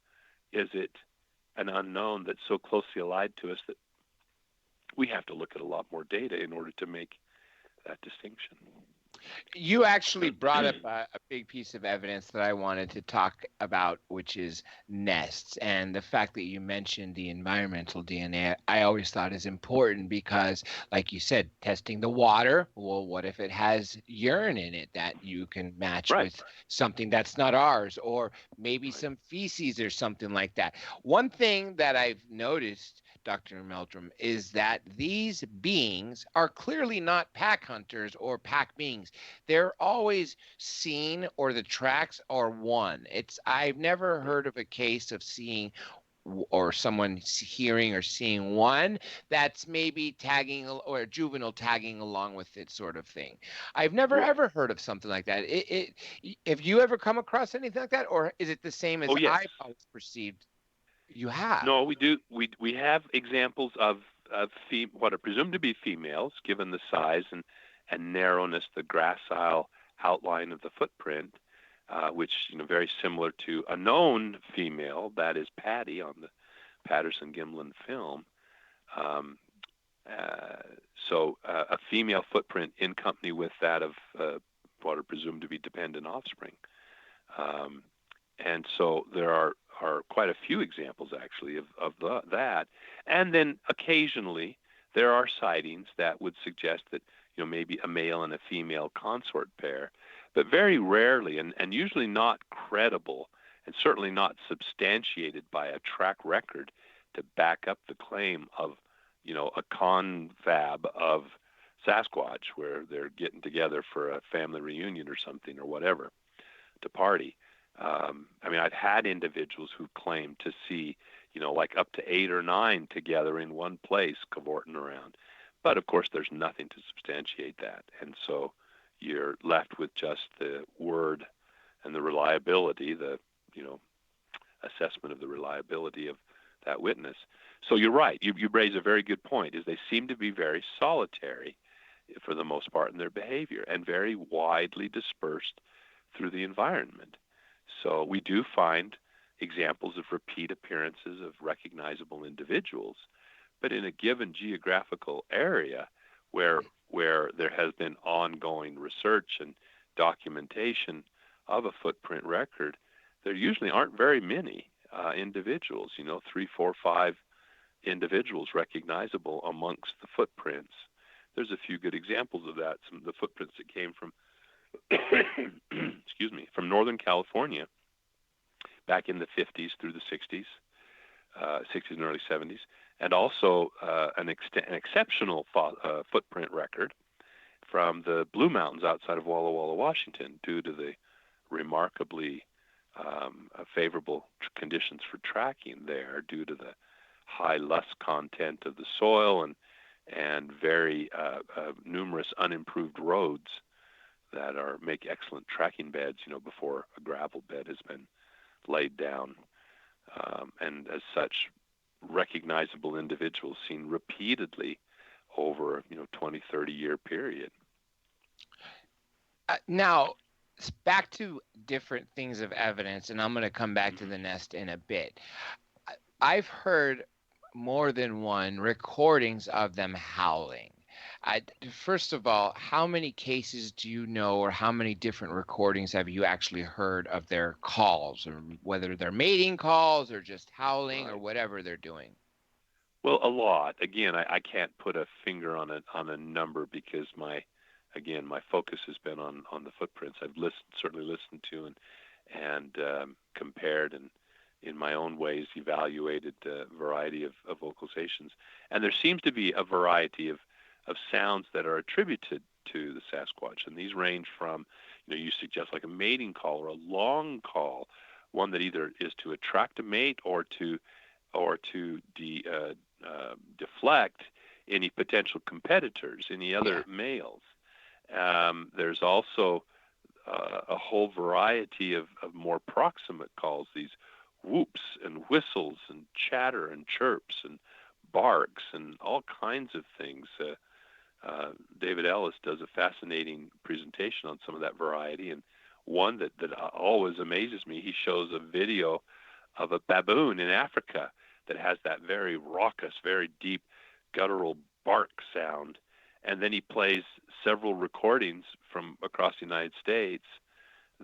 is it an unknown that's so closely allied to us that we have to look at a lot more data in order to make that distinction. You actually brought up a big piece of evidence that I wanted to talk about, which is nests. And the fact that you mentioned the environmental DNA, I always thought is important because, like you said, testing the water, well, what if it has urine in it that you can match with something that's not ours, or maybe some feces or something like that. One thing that I've noticed, Dr. Meldrum, is that these beings are clearly not pack hunters or pack beings. They're always seen, or the tracks are one. I've never heard of a case of seeing or someone hearing or seeing one that's maybe tagging or a juvenile tagging along with it, sort of thing. I've never ever heard of something like that. Have you ever come across anything like that, or is it the same as I've always perceived? You have? No, we do. We have examples of what are presumed to be females, given the size and narrowness, the gracile outline of the footprint, which very similar to a known female, that is Patty on the Patterson-Gimlin film. So a female footprint in company with that of what are presumed to be dependent offspring. And so there are quite a few examples, actually, of that. And then occasionally there are sightings that would suggest that, maybe a male and a female consort pair, but very rarely and usually not credible, and certainly not substantiated by a track record to back up the claim of, a confab of Sasquatch, where they're getting together for a family reunion or something or whatever to party. I've had individuals who claim to see, like up to 8 or 9 together in one place cavorting around. But of course, there's nothing to substantiate that. And so you're left with just the word and the reliability, the, assessment of the reliability of that witness. So you're right. You raise a very good point, is they seem to be very solitary for the most part in their behavior and very widely dispersed through the environment. So we do find examples of repeat appearances of recognizable individuals, but in a given geographical area where there has been ongoing research and documentation of a footprint record, there usually aren't very many individuals, 3, 4, 5 individuals recognizable amongst the footprints. There's a few good examples of that. Some of the footprints that came from from Northern California back in the 50s through the 60s and early 70s, and also an exceptional footprint record from the Blue Mountains outside of Walla Walla, Washington, due to the remarkably favorable conditions for tracking there, due to the high lust content of the soil and very numerous unimproved roads that make excellent tracking beds, before a gravel bed has been laid down. And as such, recognizable individuals seen repeatedly over, 20, 30-year period. Now, back to different things of evidence, and I'm going to come back to the nest in a bit. I've heard more than one recordings of them howling. First of all, how many cases do you know, or how many different recordings have you actually heard of their calls, or whether they're mating calls or just howling or whatever they're doing? Well, a lot. Again, I can't put a finger on a number because my focus has been on the footprints. I've certainly listened to and compared and in my own ways evaluated a variety of vocalizations. And there seems to be a variety of sounds that are attributed to the Sasquatch. And these range from, you suggest like a mating call or a long call, one that either is to attract a mate or to deflect any potential competitors, any other males. There's also a whole variety of more proximate calls, these whoops and whistles and chatter and chirps and barks and all kinds of things. David Ellis does a fascinating presentation on some of that variety, and one that always amazes me, he shows a video of a baboon in Africa that has that very raucous, very deep, guttural bark sound, and then he plays several recordings from across the United States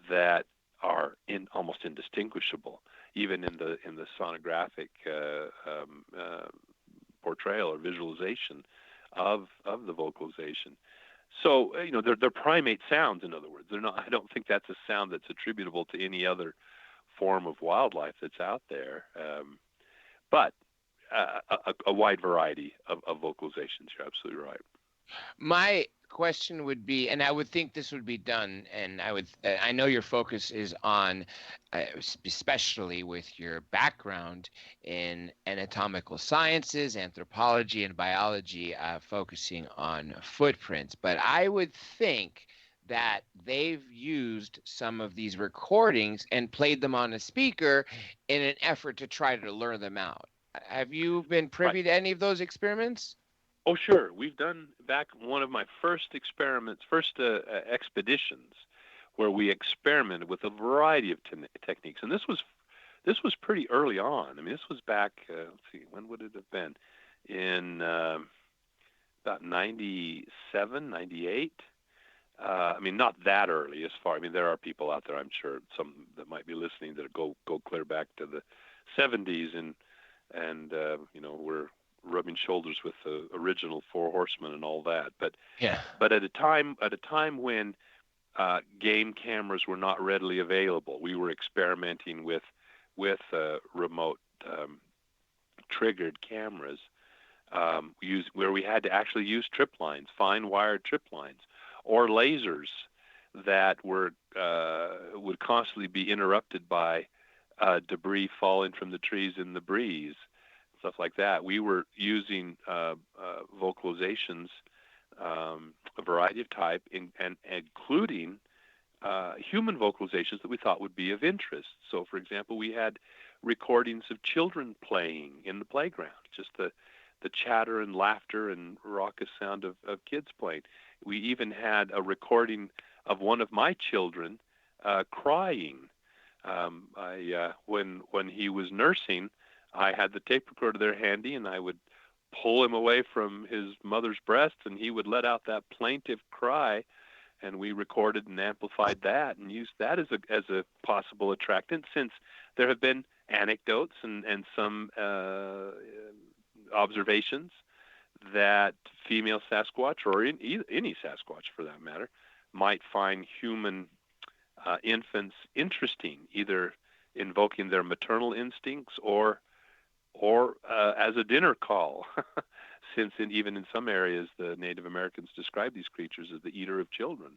that are almost indistinguishable, even in the sonographic portrayal or visualization of the vocalization. So they're primate sounds. In other words, they're not. I don't think that's a sound that's attributable to any other form of wildlife that's out there. But a wide variety of vocalizations. You're absolutely right. My question would be, and I would think this would be done, and I know your focus is on, especially with your background in anatomical sciences, anthropology, and biology, focusing on footprints. But I would think that they've used some of these recordings and played them on a speaker in an effort to try to learn them out. Have you been privy to any of those experiments? Oh, sure. We've done back one of my first expeditions where we experimented with a variety of techniques. And this was pretty early on. I mean, this was back, let's see, when would it have been? In about 97, 98. I mean, not that early as far. I mean, there are people out there, I'm sure, some that might be listening that go clear back to the 70s and we're rubbing shoulders with the original Four Horsemen and all that. But at a time when game cameras were not readily available, we were experimenting with remote triggered cameras where we had to actually use trip lines, fine wired trip lines, or lasers that would constantly be interrupted by debris falling from the trees in the breeze, stuff like that. We were using vocalizations, a variety of type, and including human vocalizations that we thought would be of interest. So, for example, we had recordings of children playing in the playground, just the chatter and laughter and raucous sound of kids playing. We even had a recording of one of my children crying. When he was nursing, I had the tape recorder there handy, and I would pull him away from his mother's breast, and he would let out that plaintive cry, and we recorded and amplified that and used that as a possible attractant, since there have been anecdotes and some observations that female Sasquatch, or any Sasquatch for that matter, might find human infants interesting, either invoking their maternal instincts or as a dinner call, since even in some areas the Native Americans describe these creatures as the eater of children,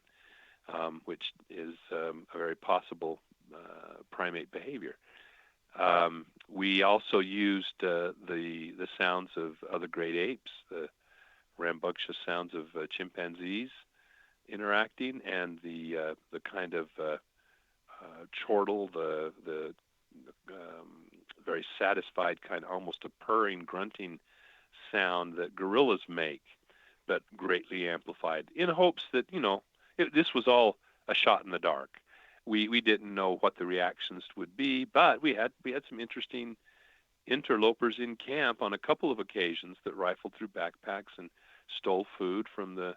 which is a very possible primate behavior. We also used the sounds of other great apes, the rambunctious sounds of chimpanzees interacting, and the kind of chortle, the very satisfied kind of almost a purring, grunting sound that gorillas make, but greatly amplified, in hopes that this was all a shot in the dark. we didn't know what the reactions would be, but we had some interesting interlopers in camp on a couple of occasions that rifled through backpacks and stole food from the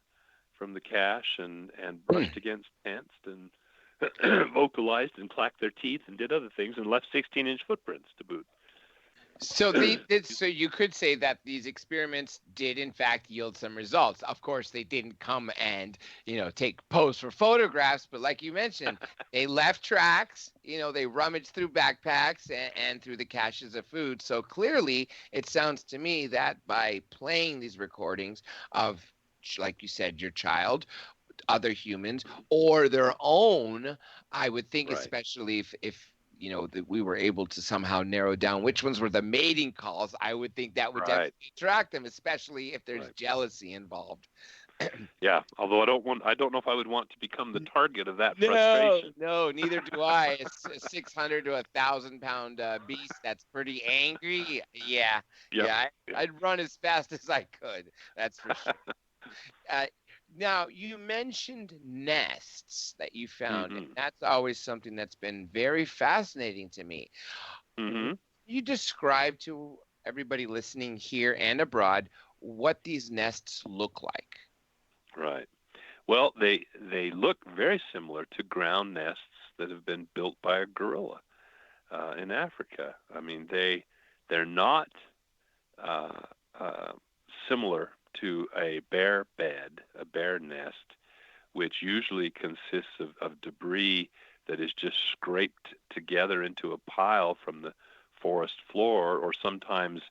cache and brushed against tents and vocalized and clacked their teeth and did other things and left 16-inch footprints to boot. So so you could say that these experiments did in fact yield some results. Of course, they didn't come and, take pose for photographs, but like you mentioned, they left tracks, they rummaged through backpacks and through the caches of food. So clearly, it sounds to me that by playing these recordings of, like you said, your child, other humans, or their own, I would think, right. especially if that we were able to somehow narrow down which ones were the mating calls, I would think that would right. definitely attract them, especially if there's right. jealousy involved. Yeah, although I don't know if I would want to become the target of that frustration. No, neither do I. A 600 to 1,000 pound beast that's pretty angry. Yeah. I'd run as fast as I could. That's for sure. Now, you mentioned nests that you found, and that's always something that's been very fascinating to me. You describe to everybody listening here and abroad what these nests look like. Right. Well, they look very similar to ground nests that have been built by a gorilla in Africa. I mean, they're not similar to a bear bed, a bear nest, which usually consists of debris that is just scraped together into a pile from the forest floor, or sometimes,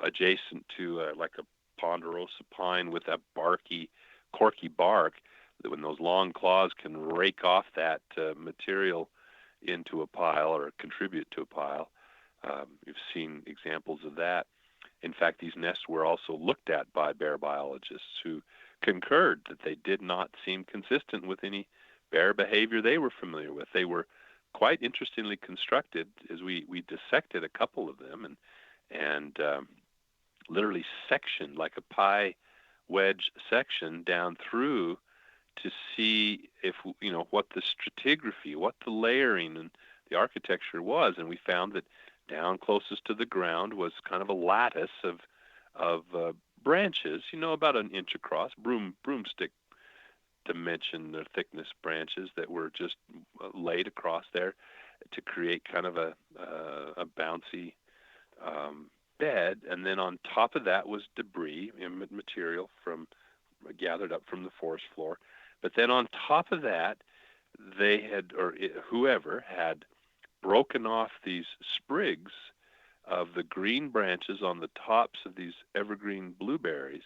adjacent to like a ponderosa pine with that corky bark, that when those long claws can rake off that material into a pile or contribute to a pile. You've seen examples of that. In fact, these nests were also looked at by bear biologists who concurred that they did not seem consistent with any bear behavior they were familiar with. They were quite interestingly constructed, as we dissected a couple of them and literally sectioned like a pie wedge section down through to see if, what the stratigraphy, what the layering and the architecture was. And we found that down closest to the ground was kind of a lattice of branches, about an inch across, broomstick dimension or thickness branches that were just laid across there to create kind of a bouncy bed. And then on top of that was debris, material gathered up from the forest floor. But then on top of that, they had, whoever had, broken off these sprigs of the green branches on the tops of these evergreen blueberries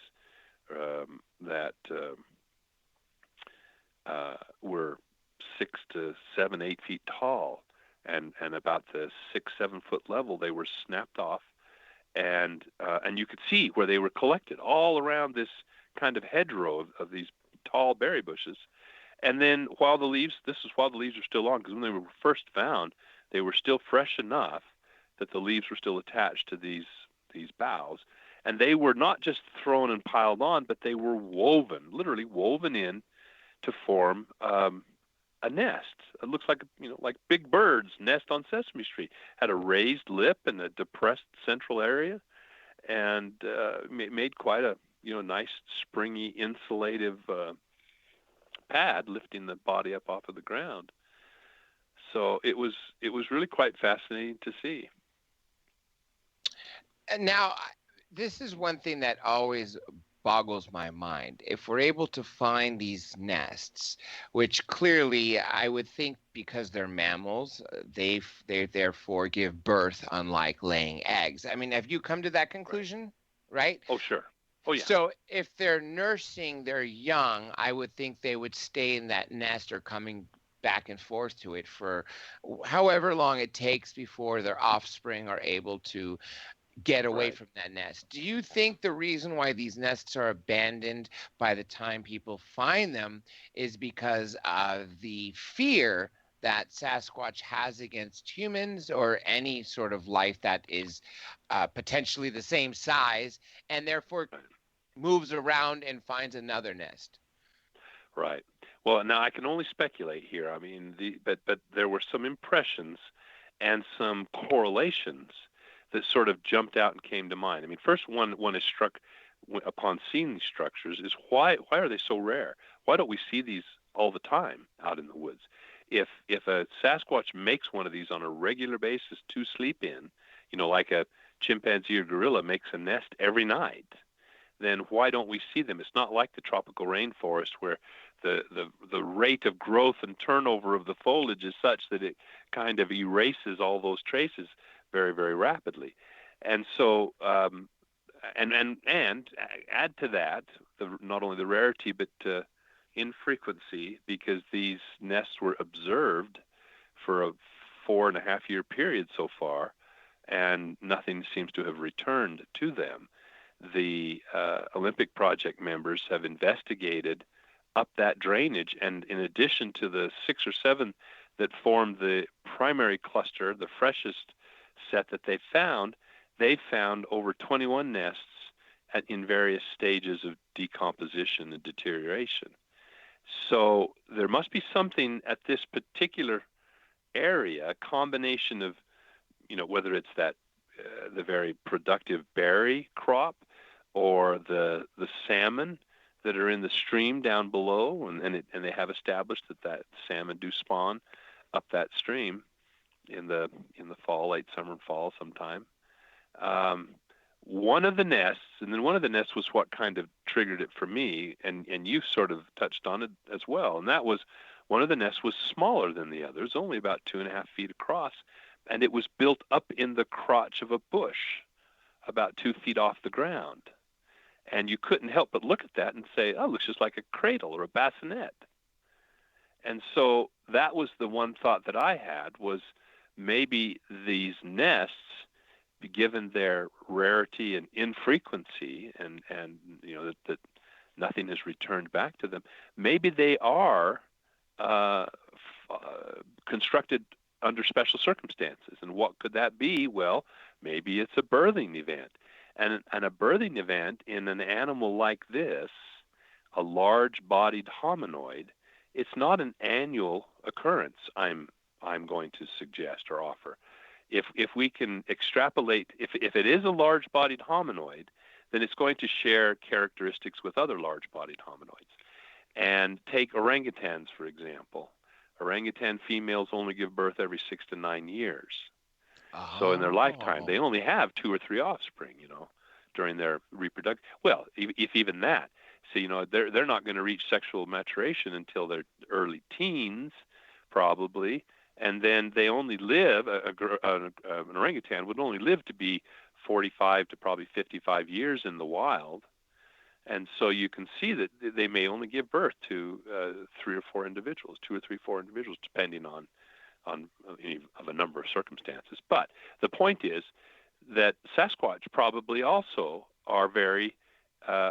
that were 6 to 7, 8 feet tall, and about the 6-7 foot level they were snapped off, and you could see where they were collected all around this kind of hedgerow of these tall berry bushes. And then while the leaves are still on, because when they were first found, they were still fresh enough that the leaves were still attached to these boughs. And they were not just thrown and piled on, but they were literally woven in to form a nest. It looks like, like Big Bird's nest on Sesame Street. Had a raised lip and a depressed central area, and made quite a, nice springy insulative pad lifting the body up off of the ground. So it was really quite fascinating to see. And now, this is one thing that always boggles my mind. If we're able to find these nests, which clearly I would think because they're mammals, they therefore give birth, unlike laying eggs. I mean, have you come to that conclusion? Right? Oh, sure. Oh, yeah. So if they're nursing their young, I would think they would stay in that nest or coming back and forth to it for however long it takes before their offspring are able to get away from that nest. Do you think the reason why these nests are abandoned by the time people find them is because of the fear that Sasquatch has against humans or any sort of life that is potentially the same size, and therefore moves around and finds another nest? Right. Well, now I can only speculate here. I mean, but there were some impressions and some correlations that sort of jumped out and came to mind. I mean, first one is struck upon seeing these structures is why are they so rare? Why don't we see these all the time out in the woods? If a Sasquatch makes one of these on a regular basis to sleep in, like a chimpanzee or gorilla makes a nest every night, then why don't we see them? It's not like the tropical rainforest where the rate of growth and turnover of the foliage is such that it kind of erases all those traces very, very rapidly. And so, and add to that not only the rarity but infrequency, because these nests were observed for a 4.5-year period so far, and nothing seems to have returned to them. The Olympic Project members have investigated up that drainage, and in addition to the 6 or 7 that formed the primary cluster, the freshest set that they found over 21 nests in various stages of decomposition and deterioration. So there must be something at this particular area, a combination of, whether it's that the very productive berry crop or the salmon that are in the stream down below, and they have established that salmon do spawn up that stream in the fall, late summer and fall sometime. One of the nests was what kind of triggered it for me, and you sort of touched on it as well, and that was one of the nests was smaller than the others, only about 2.5 feet across, and it was built up in the crotch of a bush about 2 feet off the ground. And you couldn't help but look at that and say, oh, it looks just like a cradle or a bassinet. And so that was the one thought that I had, was maybe these nests, given their rarity and infrequency, and that nothing has returned back to them, maybe they are constructed under special circumstances. And what could that be? Well, maybe it's a birthing event. And a birthing event in an animal like this, a large-bodied hominoid, it's not an annual occurrence, I'm going to suggest or offer. If we can extrapolate, if it is a large-bodied hominoid, then it's going to share characteristics with other large-bodied hominoids. And take orangutans, for example. Orangutan females only give birth every 6 to 9 years. So in their lifetime, they only have 2 or 3 offspring, during their reproduction. Well, if even that. So, they're not going to reach sexual maturation until their early teens, probably. And then they only live, an orangutan would only live to be 45 to probably 55 years in the wild. And so you can see that they may only give birth to 3 or 4 individuals, 2 or 3, 4 individuals, depending on a number of circumstances. But the point is that Sasquatch probably also are very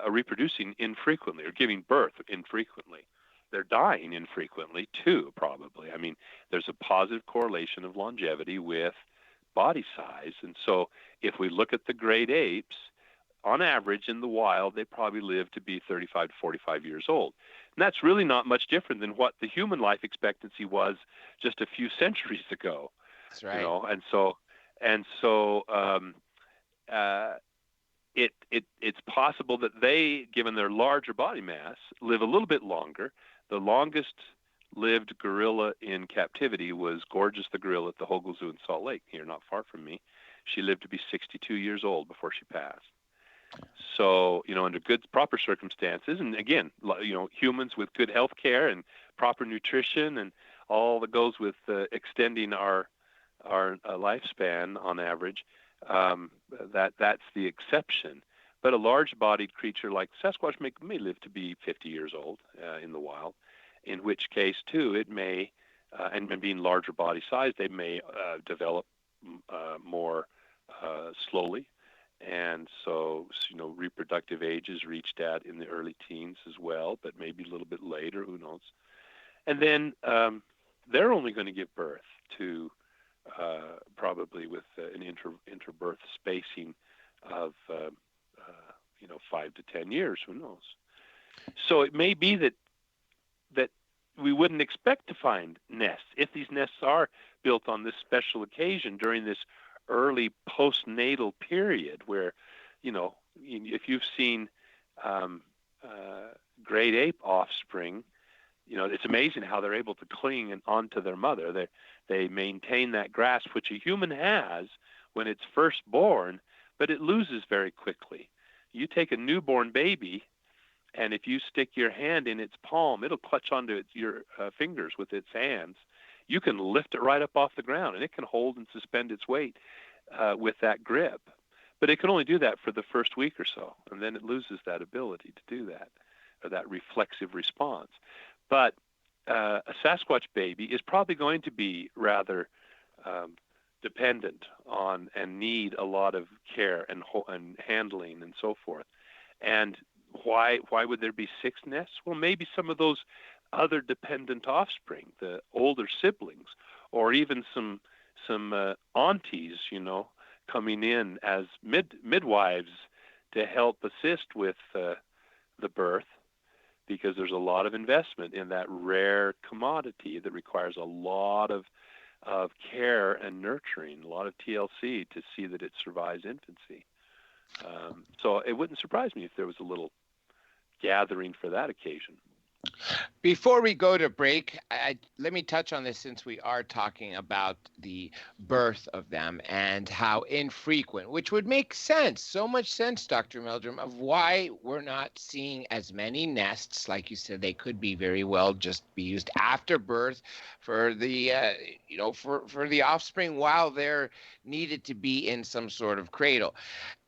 reproducing infrequently, or giving birth infrequently. They're dying infrequently too, probably. I mean, there's a positive correlation of longevity with body size. And so if we look at the great apes, on average in the wild, they probably live to be 35 to 45 years old. And that's really not much different than what the human life expectancy was just a few centuries ago. That's right. It's possible that they, given their larger body mass, live a little bit longer. The longest lived gorilla in captivity was Gorgeous the gorilla at the Hogle Zoo in Salt Lake, here not far from me. She lived to be 62 years old before she passed. So, under good, proper circumstances, and again, humans with good health care and proper nutrition and all that goes with extending our lifespan on average, that's the exception. But a large-bodied creature like Sasquatch may live to be 50 years old in the wild, in which case, too, it may, and being larger body size, they may develop more slowly. And so, reproductive age is reached at in the early teens as well, but maybe a little bit later, who knows. And then they're only going to give birth to probably with an interbirth spacing of 5 to 10 years, who knows. So it may be that we wouldn't expect to find nests. If these nests are built on this special occasion during this early postnatal period where, if you've seen great ape offspring, it's amazing how they're able to cling onto their mother. They maintain that grasp, which a human has when it's first born, but it loses very quickly. You take a newborn baby, and if you stick your hand in its palm, it'll clutch onto your fingers with its hands. You can lift it right up off the ground, and it can hold and suspend its weight with that grip. But it can only do that for the first week or so, and then it loses that ability to do that, or that reflexive response. But a Sasquatch baby is probably going to be rather dependent on and need a lot of care and handling and so forth. And why would there be 6 nests? Well, maybe some of those other dependent offspring, the older siblings, or even some aunties, coming in as midwives to help assist with the birth, because there's a lot of investment in that rare commodity that requires a lot of care and nurturing, a lot of TLC to see that it survives infancy. So it wouldn't surprise me if there was a little gathering for that occasion. Before we go to break, let me touch on this since we are talking about the birth of them and how infrequent, which would make sense, so much sense, Dr. Meldrum, of why we're not seeing as many nests. Like you said, they could be very well just be used after birth for the, for the offspring while they're needed to be in some sort of cradle.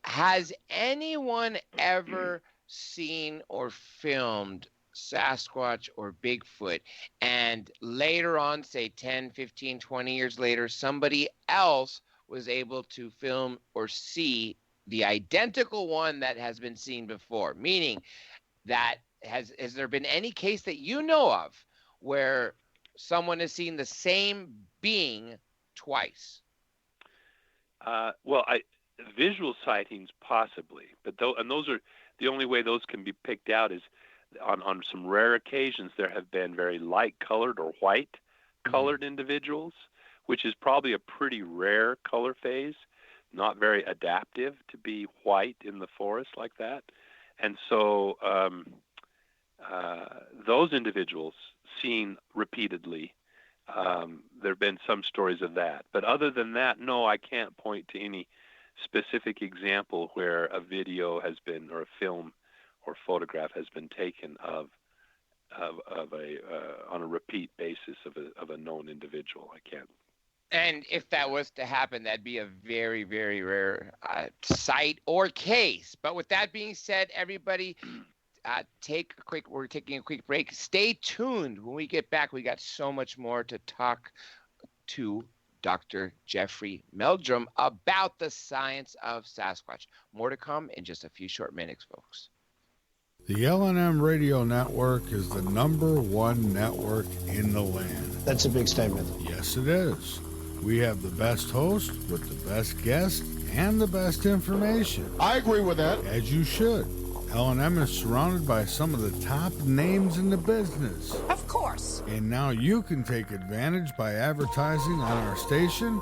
Has anyone ever seen or filmed Sasquatch or Bigfoot, and later on, say 10, 15, 20 years later, somebody else was able to film or see the identical one that has been seen before? Meaning that has there been any case that you know of where someone has seen the same being twice? Visual sightings possibly, but those are the only way those can be picked out is on some rare occasions. There have been very light-colored or white-colored individuals, which is probably a pretty rare color phase, not very adaptive to be white in the forest like that. And so those individuals seen repeatedly, there have been some stories of that. But other than that, no, I can't point to any specific example where a video has been, or a film or photograph has been taken of a on a repeat basis of a known individual. I can't. And if that was to happen, that'd be a very, very rare sight or case. But with that being said, everybody, we're taking a quick break. Stay tuned. When we get back, we got so much more to talk to Dr. Jeffrey Meldrum about the science of Sasquatch. More to come in just a few short minutes, folks. The L&M radio network is the #1 network in the land. That's a big statement. Yes, it is. We have the best host with the best guests and the best information. I agree with that. As you should. L&M is surrounded by some of the top names in the business. Of course. And now you can take advantage by advertising on our station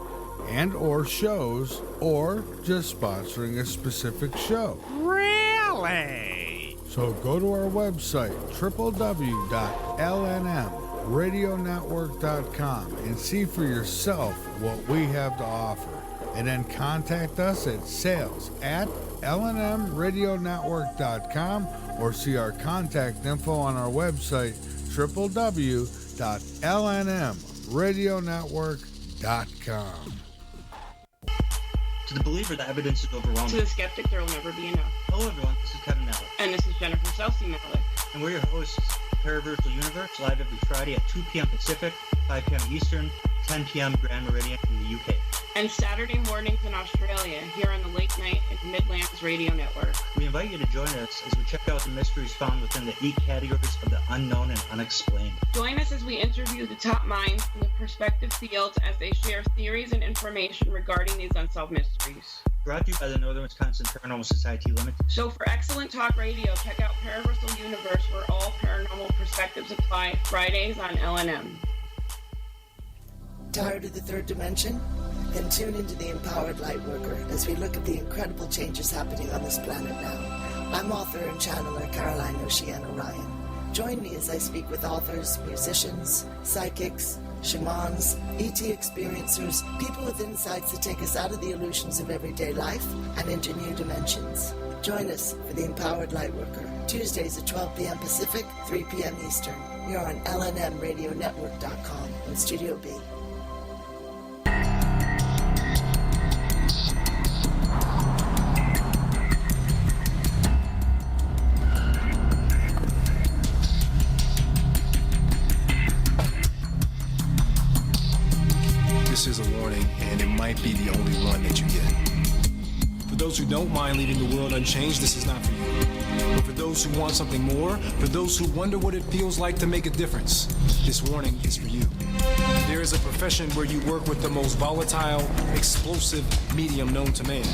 and or shows, or just sponsoring a specific show. Really? So go to our website, www.lnmradionetwork.com, and see for yourself what we have to offer. And then contact us at sales@lnmradionetwork.com, or see our contact info on our website, www.lnmradionetwork.com. To the believer, the evidence is overwhelming. To the skeptic, there will never be enough. Hello, everyone. This is Kevin Malik. And this is Jennifer Celsi-Malik. And we're your hosts, Paravirtual Universe, live every Friday at 2 p.m. Pacific, 5 p.m. Eastern, 10 p.m. Grand Meridian in the UK. And Saturday mornings in Australia, here on the Late Night and Midlands Radio Network. We invite you to join us as we check out the mysteries found within the 8 categories of the unknown and unexplained. Join us as we interview the top minds in the prospective fields as they share theories and information regarding these unsolved mysteries. Brought to you by the Northern Wisconsin Paranormal Society Limited. So for excellent talk radio, check out Paraversal Universe, where all paranormal perspectives apply, Fridays on LNM. Tired of the third dimension? Then tune into the Empowered Lightworker as we look at the incredible changes happening on this planet now. I'm author and channeler Caroline Oceana Ryan. Join me as I speak with authors, musicians, psychics, shamans, ET experiencers, people with insights that take us out of the illusions of everyday life and into new dimensions. Join us for the Empowered Lightworker, Tuesdays at 12 p.m. Pacific, 3 p.m. Eastern. You're on lnmradionetwork.com in Studio B. This is a warning, and it might be the only one that you get. For those who don't mind leaving the world unchanged, this is not for you. But for those who want something more, for those who wonder what it feels like to make a difference, this warning is for you. There is a profession where you work with the most volatile, explosive medium known to man.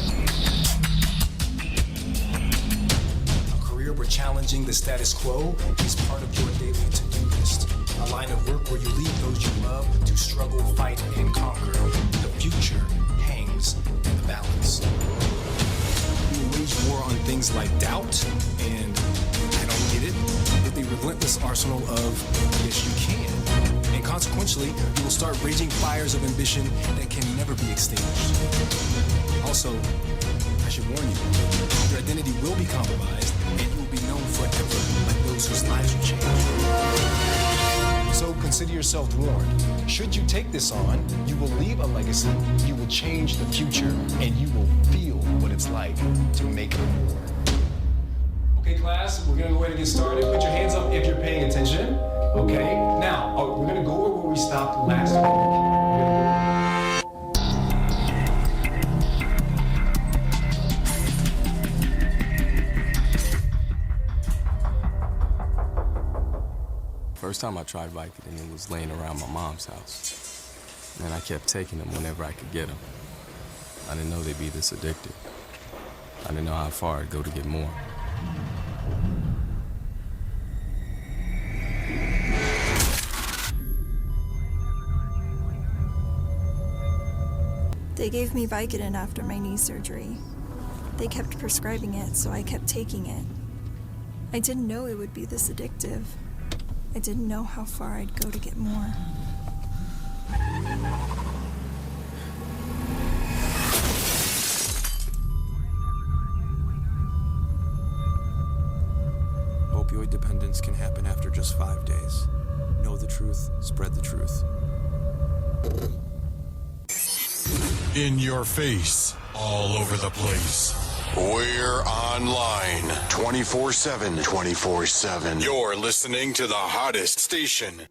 A career where challenging the status quo is part of your daily to-do list. A line of work where you leave those you love to struggle, fight, and conquer. The future hangs in the balance. You wage war on things like doubt and I don't get it, with a relentless arsenal of yes you can. And consequentially, you will start raging fires of ambition that can never be extinguished. Also, I should warn you, your identity will be compromised and you will be known forever like those whose lives you changed. So consider yourself warned. Should you take this on, you will leave a legacy, you will change the future, and you will feel what it's like to make it war. Okay, class, we're gonna go ahead and get started. Put your hands up if you're paying attention. Okay, now, we're gonna go over where we stopped last week. First time I tried Vicodin, it was laying around my mom's house. And I kept taking them whenever I could get them. I didn't know they'd be this addictive. I didn't know how far I'd go to get more. They gave me Vicodin after my knee surgery. They kept prescribing it, so I kept taking it. I didn't know it would be this addictive. I didn't know how far I'd go to get more. Opioid dependence can happen after just 5 days. Know the truth, spread the truth. In your face, all over the place. We're online 24/7. 24/7. You're listening to the hottest station.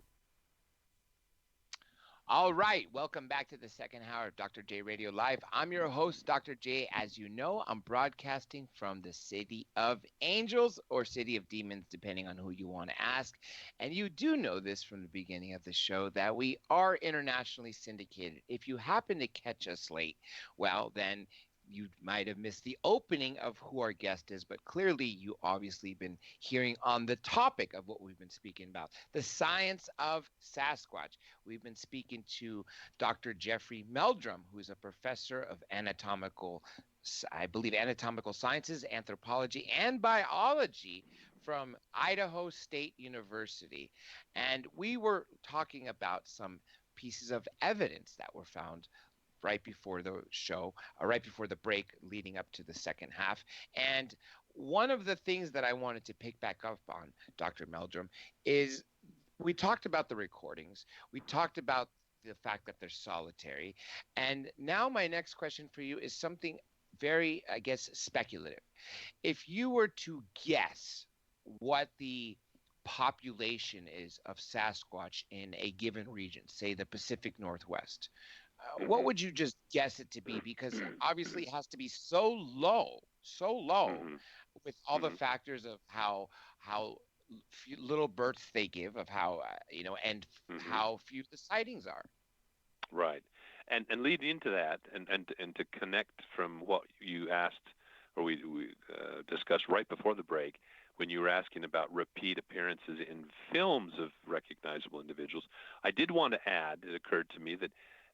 All right, welcome back to the second hour of Dr. J Radio Live. I'm your host, Dr. J. As you know, I'm broadcasting from the City of Angels or City of Demons, depending on who you want to ask. And you do know this from the beginning of the show, that we are internationally syndicated. If you happen to catch us late, well, then you might have missed the opening of who our guest is, but clearly you obviously been hearing on the topic of what we've been speaking about, the science of Sasquatch. We've been speaking to Dr. Jeffrey Meldrum, who's a professor of anatomical sciences, anthropology, and biology from Idaho State University. And we were talking about some pieces of evidence that were found right before the show, right before the break leading up to the second half. And one of the things that I wanted to pick back up on, Dr. Meldrum, is we talked about the recordings. We talked about the fact that they're solitary. And now my next question for you is something very, I guess, speculative. If you were to guess what the population is of Sasquatch in a given region, say the Pacific Northwest, what would you just guess it to be? Because obviously it has to be so low with all the factors of how few little births they give, of how, and how few the sightings are. Right. And leading into that, and to connect from what you asked, or we discussed right before the break, when you were asking about repeat appearances in films of recognizable individuals, I did want to add, it occurred to me that,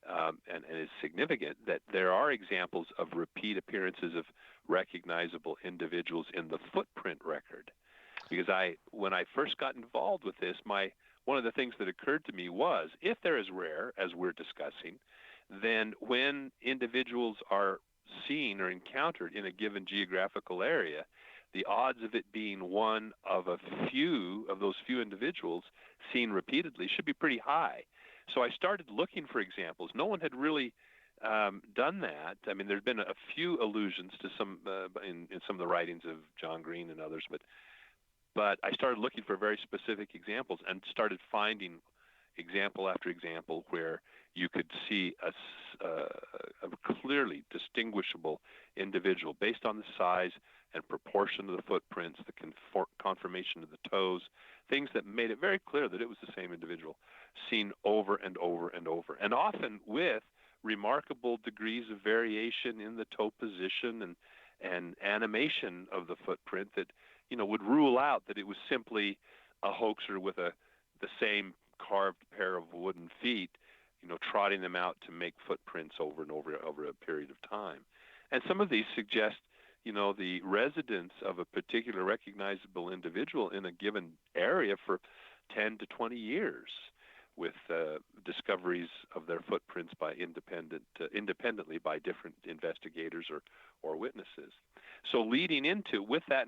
and it's significant, that there are examples of repeat appearances of recognizable individuals in the footprint record. Because when I first got involved with this, one of the things that occurred to me was, if they're as rare as we're discussing, then when individuals are seen or encountered in a given geographical area, the odds of it being one of those few individuals seen repeatedly should be pretty high. So I started looking for examples. No one had really done that. I mean, there's been a few allusions to some in some of the writings of John Green and others, but I started looking for very specific examples and started finding example after example where you could see a clearly distinguishable individual based on the size and proportion of the footprints, the conformation of the toes, things that made it very clear that it was the same individual, seen over and over and over, and often with remarkable degrees of variation in the toe position and animation of the footprint that, would rule out that it was simply a hoaxer with the same carved pair of wooden feet, trotting them out to make footprints over and over a period of time. And some of these suggest, the residence of a particular recognizable individual in a given area for 10 to 20 years, with discoveries of their footprints by independently by different investigators or witnesses. So leading into, with that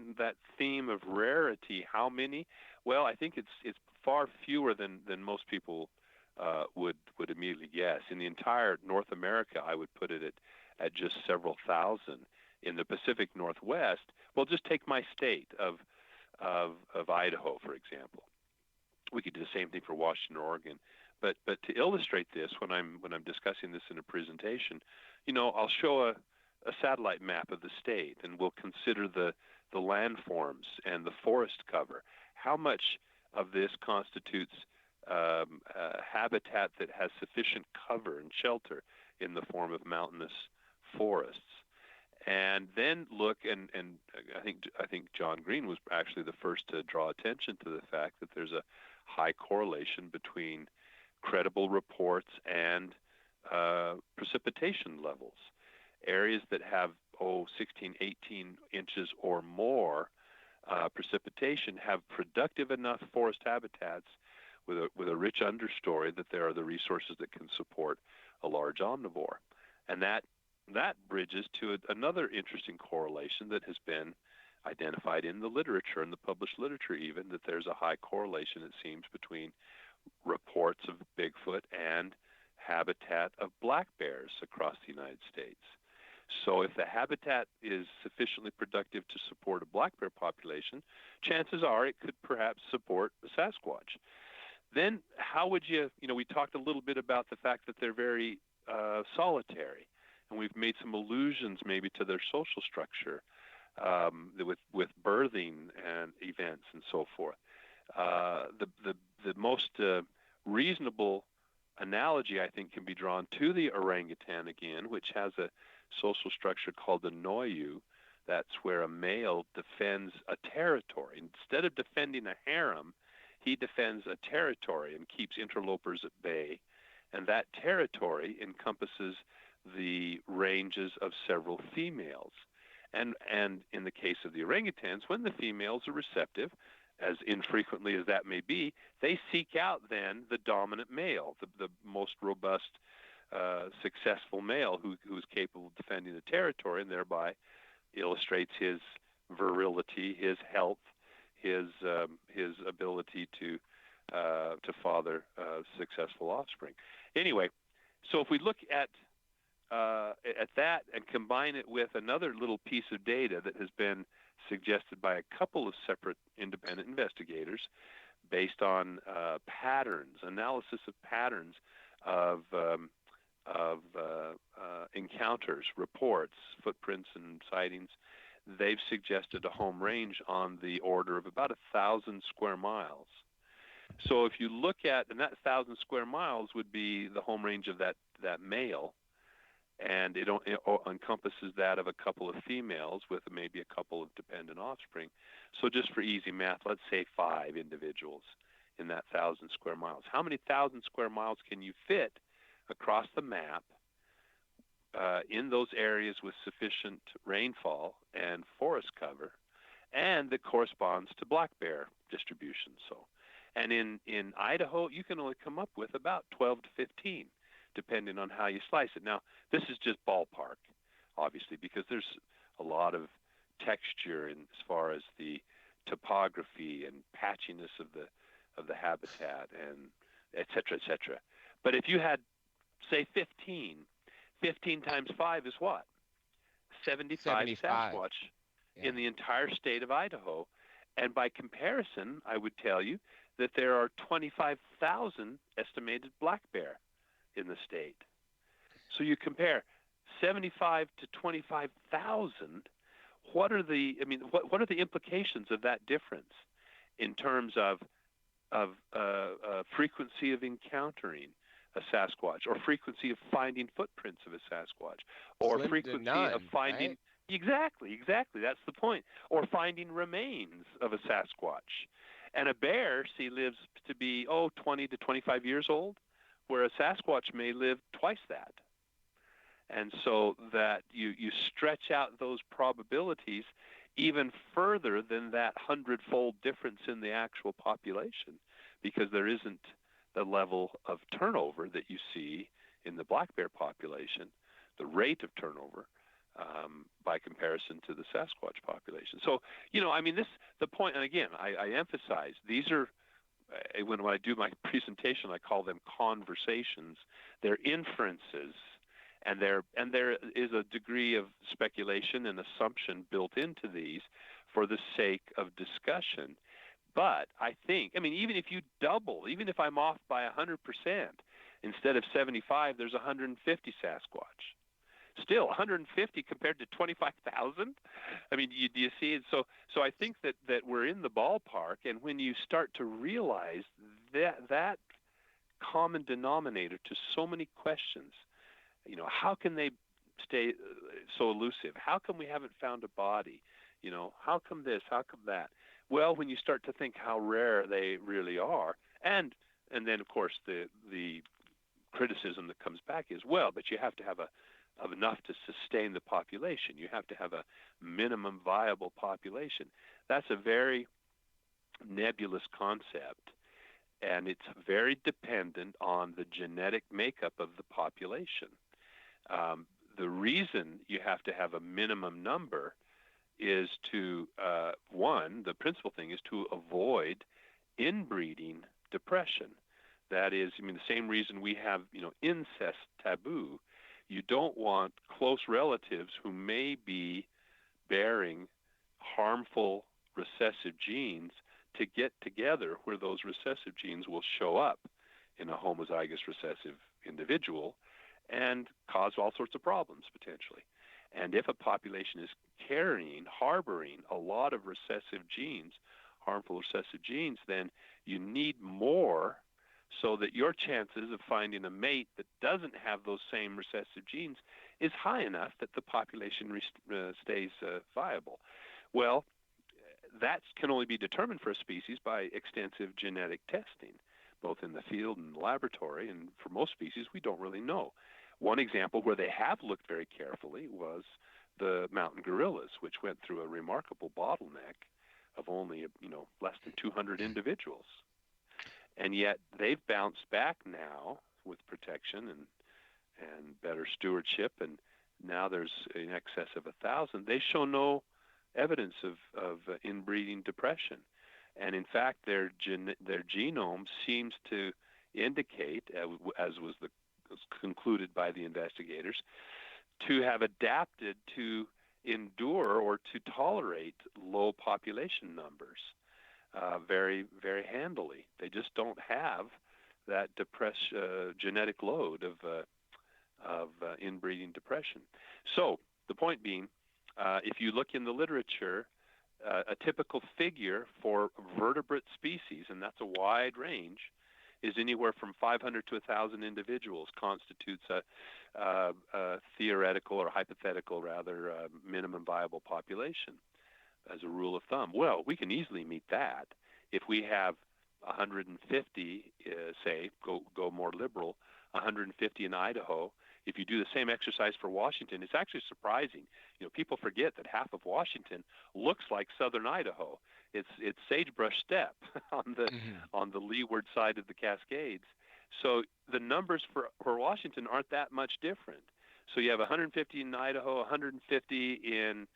theme of rarity, how many? Well, I think it's far fewer than most people would immediately guess. In the entire North America, I would put it at just several thousand. In the Pacific Northwest, well, just take my state of Idaho, for example. We could do the same thing for Washington or Oregon. But to illustrate this, when I'm discussing this in a presentation, I'll show a satellite map of the state, and we'll consider the landforms and the forest cover. How much of this constitutes habitat that has sufficient cover and shelter in the form of mountainous forests? And then look, and I think John Green was actually the first to draw attention to the fact that there's a high correlation between credible reports and precipitation levels. Areas that have 16, 18 inches or more precipitation have productive enough forest habitats with a rich understory that there are the resources that can support a large omnivore. And that bridges to another interesting correlation that has been identified in the literature, in the published literature even, that there's a high correlation, it seems, between reports of Bigfoot and habitat of black bears across the United States. So if the habitat is sufficiently productive to support a black bear population, chances are it could perhaps support a Sasquatch. Then how would you, we talked a little bit about the fact that they're very solitary, and we've made some allusions maybe to their social structure with birthing and events and so forth. The most reasonable analogy, I think, can be drawn to the orangutan again, which has a social structure called the noyu. That's where a male defends a territory. Instead of defending a harem, he defends a territory and keeps interlopers at bay. And that territory encompasses the ranges of several females. And in the case of the orangutans, when the females are receptive, as infrequently as that may be, they seek out then the dominant male, the most robust, successful male who's capable of defending the territory, and thereby illustrates his virility, his health, his ability to father successful offspring. Anyway, so if we look at that and combine it with another little piece of data that has been suggested by a couple of separate independent investigators based on patterns, analysis of patterns of encounters, reports, footprints, and sightings, they've suggested a home range on the order of about 1,000 square miles. So if you look at, and that 1,000 square miles would be the home range of that male, and it encompasses that of a couple of females with maybe a couple of dependent offspring. So just for easy math, let's say 5 individuals in that 1,000 square miles. How many 1,000 square miles can you fit across the map in those areas with sufficient rainfall and forest cover, and that corresponds to black bear distribution? So, and in Idaho, you can only come up with about 12 to 15, depending on how you slice it. Now, this is just ballpark, obviously, because there's a lot of texture in as far as the topography and patchiness of the habitat, and et cetera, et cetera. But if you had, say, 15 times 5 is what? 75 Sasquatch in the entire state of Idaho. And by comparison, I would tell you that there are 25,000 estimated black bear in the state. So you compare 75 to 25,000. What are the implications of that difference in terms of frequency of encountering a Sasquatch, or frequency of finding footprints of a Sasquatch, or frequency of finding, right? Exactly, that's the point. Or finding remains of a Sasquatch. And a bear, lives to be 20 to 25 years old, where a Sasquatch may live twice that. And so that you stretch out those probabilities even further than that 100-fold difference in the actual population, because there isn't the level of turnover that you see in the black bear population, the rate of turnover, by comparison to the Sasquatch population. So, the point, and again, I emphasize, these are, when I do my presentation, I call them conversations. They're inferences, and there is a degree of speculation and assumption built into these for the sake of discussion. But I think, even if you double, even if I'm off by 100%, instead of 75, there's 150 Sasquatch. Still, 150 compared to 25,000? Do you see it? So I think that we're in the ballpark, and when you start to realize that common denominator to so many questions, how can they stay so elusive? How come we haven't found a body? How come this? How come that? Well, when you start to think how rare they really are, and then of course the criticism that comes back is, well, but you have to have enough to sustain the population. You have to have a minimum viable population. That's a very nebulous concept, and it's very dependent on the genetic makeup of the population. The reason you have to have a minimum number is to, the principal thing is to avoid inbreeding depression. That is, the same reason we have, incest taboo. You don't want close relatives who may be bearing harmful recessive genes to get together where those recessive genes will show up in a homozygous recessive individual and cause all sorts of problems potentially. And if a population is harboring a lot of recessive genes, harmful recessive genes, then you need more so that your chances of finding a mate that doesn't have those same recessive genes is high enough that the population stays viable. Well, that can only be determined for a species by extensive genetic testing, both in the field and the laboratory, and for most species we don't really know. One example where they have looked very carefully was the mountain gorillas, which went through a remarkable bottleneck of only less than 200 individuals. And yet they've bounced back now with protection and better stewardship, and now there's in excess of 1,000. They show no evidence of inbreeding depression. And in fact, their genome seems to indicate, as was concluded by the investigators, to have adapted to endure or to tolerate low population numbers very, very handily. They just don't have that genetic load of inbreeding depression. So the point being, if you look in the literature, a typical figure for vertebrate species, and that's a wide range, is anywhere from 500 to 1,000 individuals constitutes a theoretical or hypothetical, rather, minimum viable population as a rule of thumb. Well, we can easily meet that if we have 150, say, go more liberal, 150 in Idaho. If you do the same exercise for Washington, it's actually surprising. People forget that half of Washington looks like southern Idaho. It's sagebrush steppe on the leeward side of the Cascades. So the numbers for Washington aren't that much different. So you have 150 in Idaho, 150 in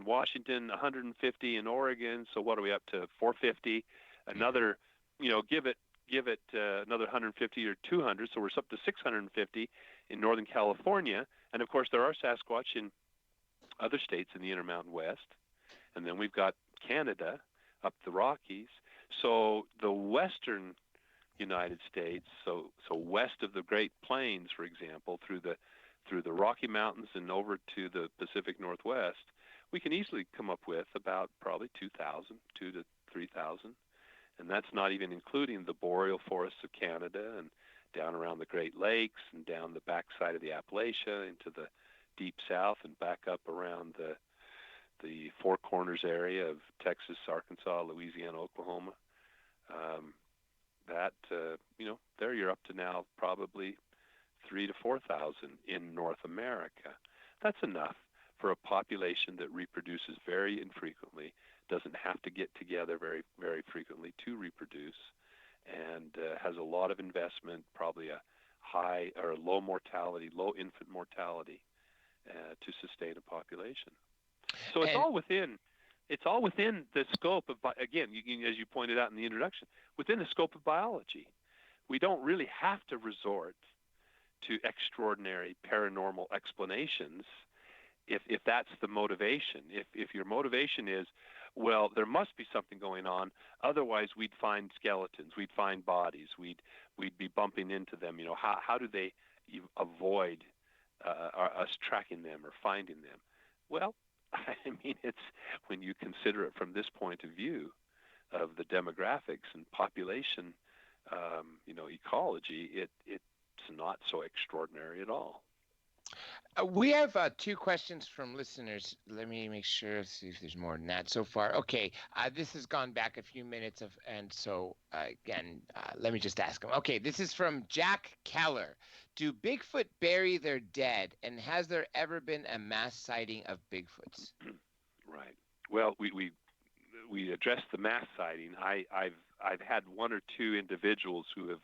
Washington, 150 in Oregon. So what are we up to? 450. Another, give it another 150 or 200. So we're up to 650 in Northern California. And of course, there are Sasquatch in other states in the Intermountain West. And then we've got Canada up the Rockies. So the western United States, so west of the Great Plains, for example, through the Rocky Mountains and over to the Pacific Northwest, we can easily come up with about probably 2,000 to 3,000. And that's not even including the boreal forests of Canada and down around the Great Lakes and down the backside of the Appalachia into the deep south and back up around the Four Corners area of Texas, Arkansas, Louisiana, Oklahoma. There you're up to now probably 3,000 to 4,000 in North America. That's enough for a population that reproduces very infrequently, doesn't have to get together very, very frequently to reproduce, and has a lot of investment, probably a high or low mortality, low infant mortality to sustain a population. So it's all within the scope of, again, as you pointed out in the introduction, within the scope of biology. We don't really have to resort to extraordinary paranormal explanations if that's the motivation. If your motivation is, well, there must be something going on, otherwise we'd find skeletons, we'd find bodies, we'd be bumping into them. How do they avoid us tracking them or finding them? Well, I mean, it's when you consider it from this point of view of the demographics and population, ecology, it's not so extraordinary at all. We have 2 questions from listeners. Let me make sure, see if there's more than that so far. Okay, this has gone back a few minutes, again, let me just ask them. Okay, this is from Jack Keller. Do Bigfoot bury their dead, and has there ever been a mass sighting of Bigfoots? Right. Well, we addressed the mass sighting. I've had 1 or 2 individuals who have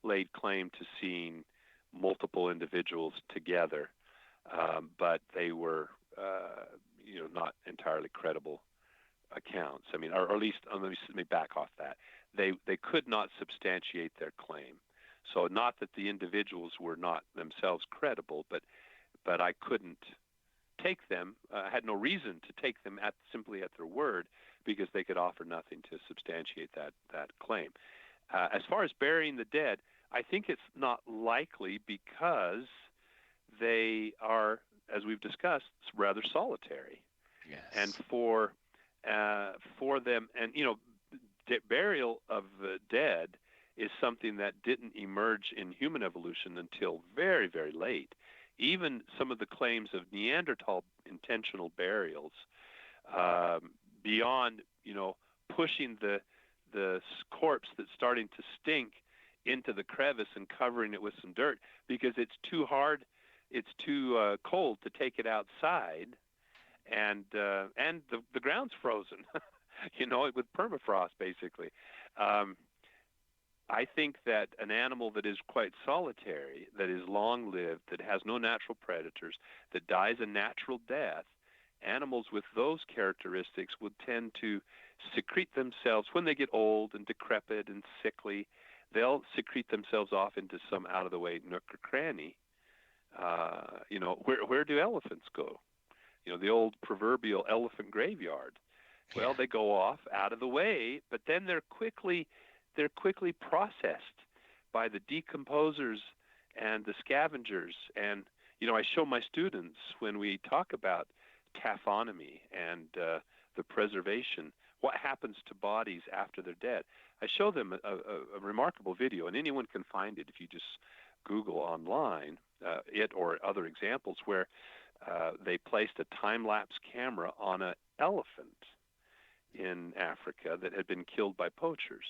laid claim to seeing multiple individuals together, but they were, not entirely credible accounts. I mean, or at least, let me back off that. They could not substantiate their claim. So not that the individuals were not themselves credible, but I couldn't take them. I had no reason to take them simply at their word, because they could offer nothing to substantiate that claim. As far as burying the dead, I think it's not likely because they are, as we've discussed, rather solitary. Yes. And for them, and burial of the dead is something that didn't emerge in human evolution until very, very late. Even some of the claims of Neanderthal intentional burials, beyond pushing the corpse that's starting to stink into the crevice and covering it with some dirt because it's too hard, it's too cold to take it outside, and the ground's frozen, with permafrost basically. I think that an animal that is quite solitary, that is long-lived, that has no natural predators, that dies a natural death, animals with those characteristics would tend to secrete themselves when they get old and decrepit and sickly. They'll secrete themselves off into some out-of-the-way nook or cranny. Where do elephants go? The old proverbial elephant graveyard. Well, they go off out of the way, but then they're quickly processed by the decomposers and the scavengers. And I show my students when we talk about taphonomy and the preservation, what happens to bodies after they're dead. I show them a remarkable video, and anyone can find it if you just Google online it or other examples where they placed a time-lapse camera on an elephant in Africa that had been killed by poachers,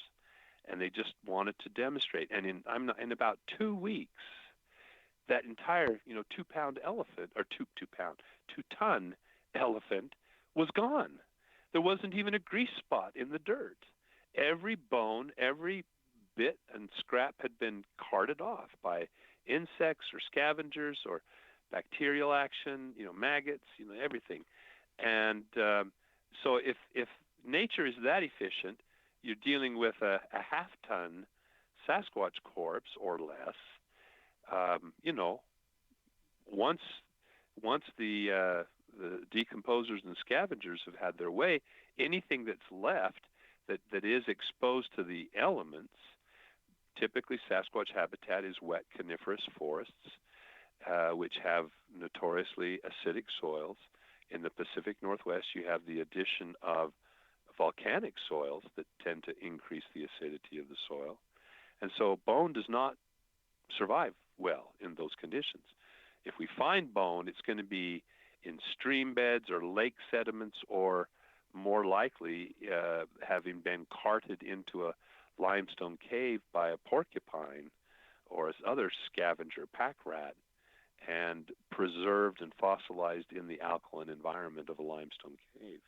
and they just wanted to demonstrate. And in about 2 weeks, that entire 2-pound elephant or 2-ton elephant was gone. There wasn't even a grease spot in the dirt. Every bone, every bit and scrap had been carted off by insects or scavengers or bacterial action, maggots, everything. And so if nature is that efficient, you're dealing with a half-ton Sasquatch corpse or less. Once the decomposers and scavengers have had their way, anything that's left that is exposed to the elements, typically Sasquatch habitat is wet coniferous forests, which have notoriously acidic soils. In the Pacific Northwest, you have the addition of volcanic soils that tend to increase the acidity of the soil. And so bone does not survive well in those conditions. If we find bone, it's going to be in stream beds or lake sediments, or more likely having been carted into a limestone cave by a porcupine or other scavenger pack rat and preserved and fossilized in the alkaline environment of a limestone cave.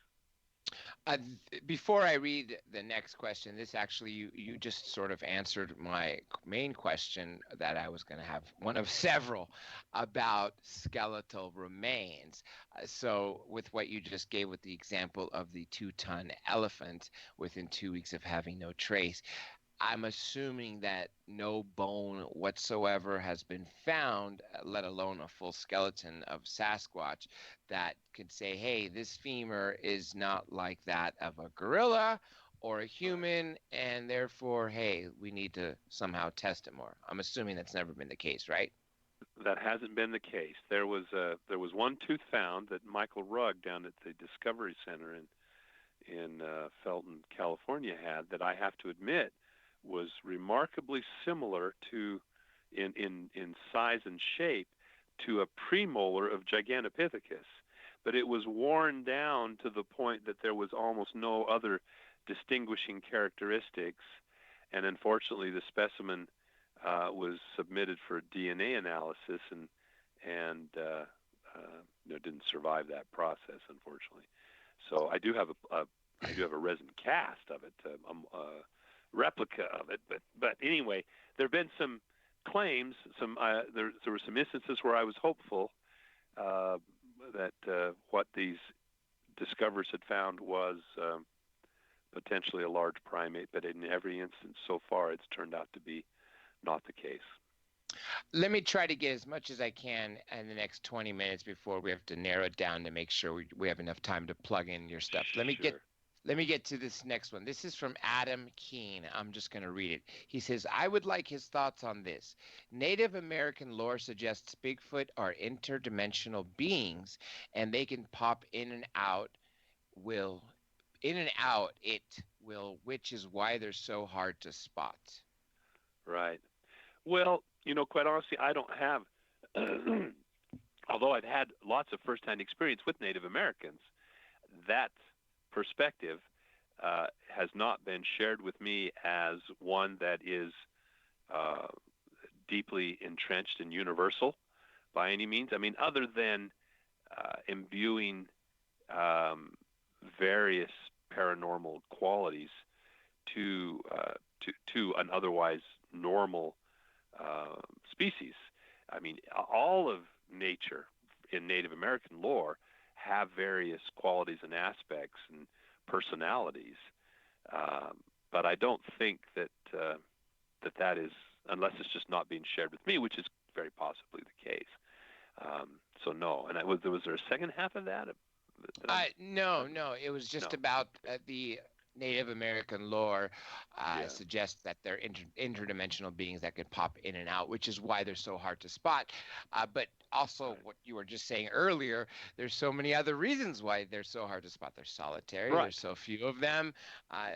Before I read the next question, this actually, you just sort of answered my main question that I was going to have, one of several, about skeletal remains. So with what you just gave with the example of the 2-ton elephant within 2 weeks of having no trace, I'm assuming that no bone whatsoever has been found, let alone a full skeleton of Sasquatch, that could say, hey, this femur is not like that of a gorilla or a human, and therefore, hey, we need to somehow test it more. I'm assuming that's never been the case, right? That hasn't been the case. There was one tooth found that Michael Rugg down at the Discovery Center in Felton, California had, that I have to admit was remarkably similar to, in size and shape, to a premolar of Gigantopithecus. But it was worn down to the point that there was almost no other distinguishing characteristics. And unfortunately, the specimen was submitted for DNA analysis and didn't survive that process, unfortunately. So I do have a resin cast of it, replica of it, but anyway, there have been some claims. There were some instances where I was hopeful that what these discoverers had found was potentially a large primate, but in every instance so far, it's turned out to be not the case. Let me try to get as much as I can in the next 20 minutes before we have to narrow it down to make sure we have enough time to plug in your stuff. Let me get to this next one. This is from Adam Keene. I'm just going to read it. He says, I would like his thoughts on this. Native American lore suggests Bigfoot are interdimensional beings, and they can pop in and out, which is why they're so hard to spot. Right. Well, quite honestly, I don't have, although I've had lots of firsthand experience with Native Americans, that perspective has not been shared with me as one that is deeply entrenched and universal by any means. I mean, other than imbuing various paranormal qualities to an otherwise normal species. I mean, all of nature in Native American lore have various qualities and aspects and personalities, but I don't think that that is, unless it's just not being shared with me, which is very possibly the case. So no. And was there a second half of that? No. It was just about the Native American lore suggests that they're interdimensional beings that can pop in and out, which is why they're so hard to spot. But also, what you were just saying earlier, there's so many other reasons why they're so hard to spot. They're solitary. There's so few of them.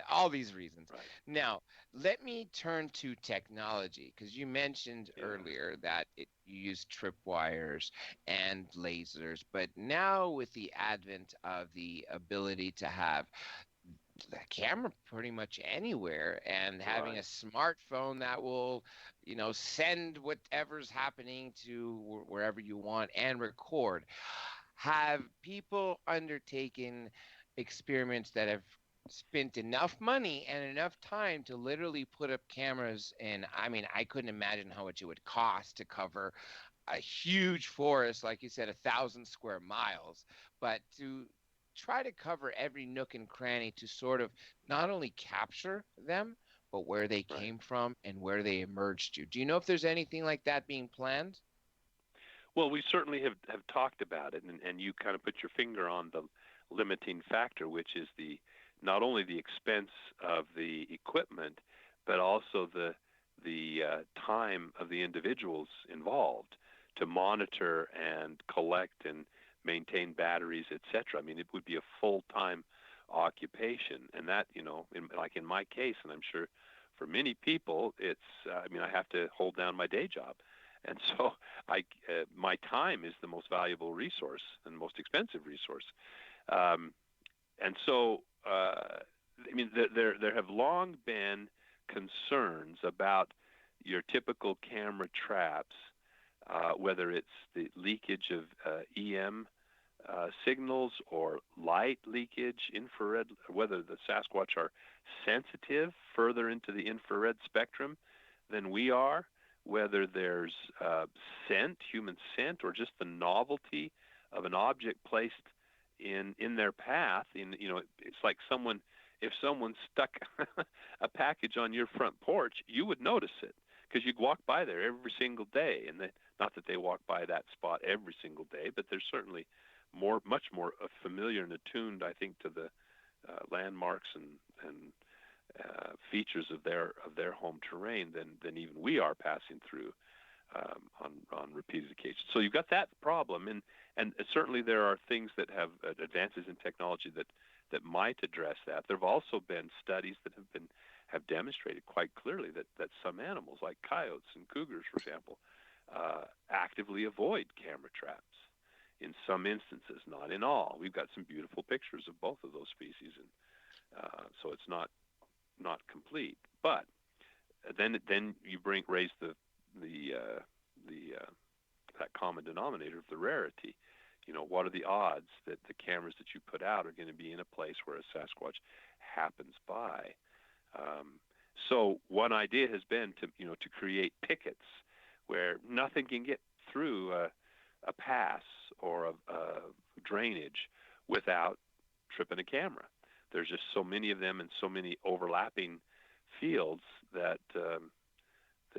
All these reasons. Now, let me turn to technology, because you mentioned earlier that you use tripwires and lasers, but now with the advent of the ability to have the camera pretty much anywhere and having a smartphone that will, send whatever's happening to wherever you want and record. Have people undertaken experiments that have spent enough money and enough time to literally put up cameras? And I mean, I couldn't imagine how much it would cost to cover a huge forest, like you said, 1,000 square miles, but to try to cover every nook and cranny to sort of not only capture them, but where they came from and where they emerged to. Do you know if there's anything like that being planned? Well, we certainly have talked about it, and you kind of put your finger on the limiting factor, which is not only the expense of the equipment, but also the time of the individuals involved to monitor and collect and maintain batteries, etc. I mean, it would be a full-time occupation, and that, like in my case, and I'm sure for many people, it's I have to hold down my day job, and so my time is the most valuable resource and most expensive resource, and so there have long been concerns about your typical camera traps, whether it's the leakage of EM signals or light leakage, infrared, whether the Sasquatch are sensitive further into the infrared spectrum than we are, whether there's scent, human scent, or just the novelty of an object placed in their path. It's like if someone stuck a package on your front porch, you would notice it, because you'd walk by there every single day. And not that they walk by that spot every single day, but there's certainly much more familiar and attuned, I think, to the landmarks and features of their home terrain than even we are passing through on repeated occasions. So you've got that problem, and certainly there are things that have advances in technology that might address that. There have also been studies that have demonstrated quite clearly that some animals, like coyotes and cougars, for example, actively avoid camera traps in some instances, not in all. We've got some beautiful pictures of both of those species, and so it's not complete. But then you raise the that common denominator of the rarity. What are the odds that the cameras that you put out are going to be in a place where a Sasquatch happens by? So one idea has been to create pickets where nothing can get through a pass or a drainage without tripping a camera. There's just so many of them and so many overlapping fields that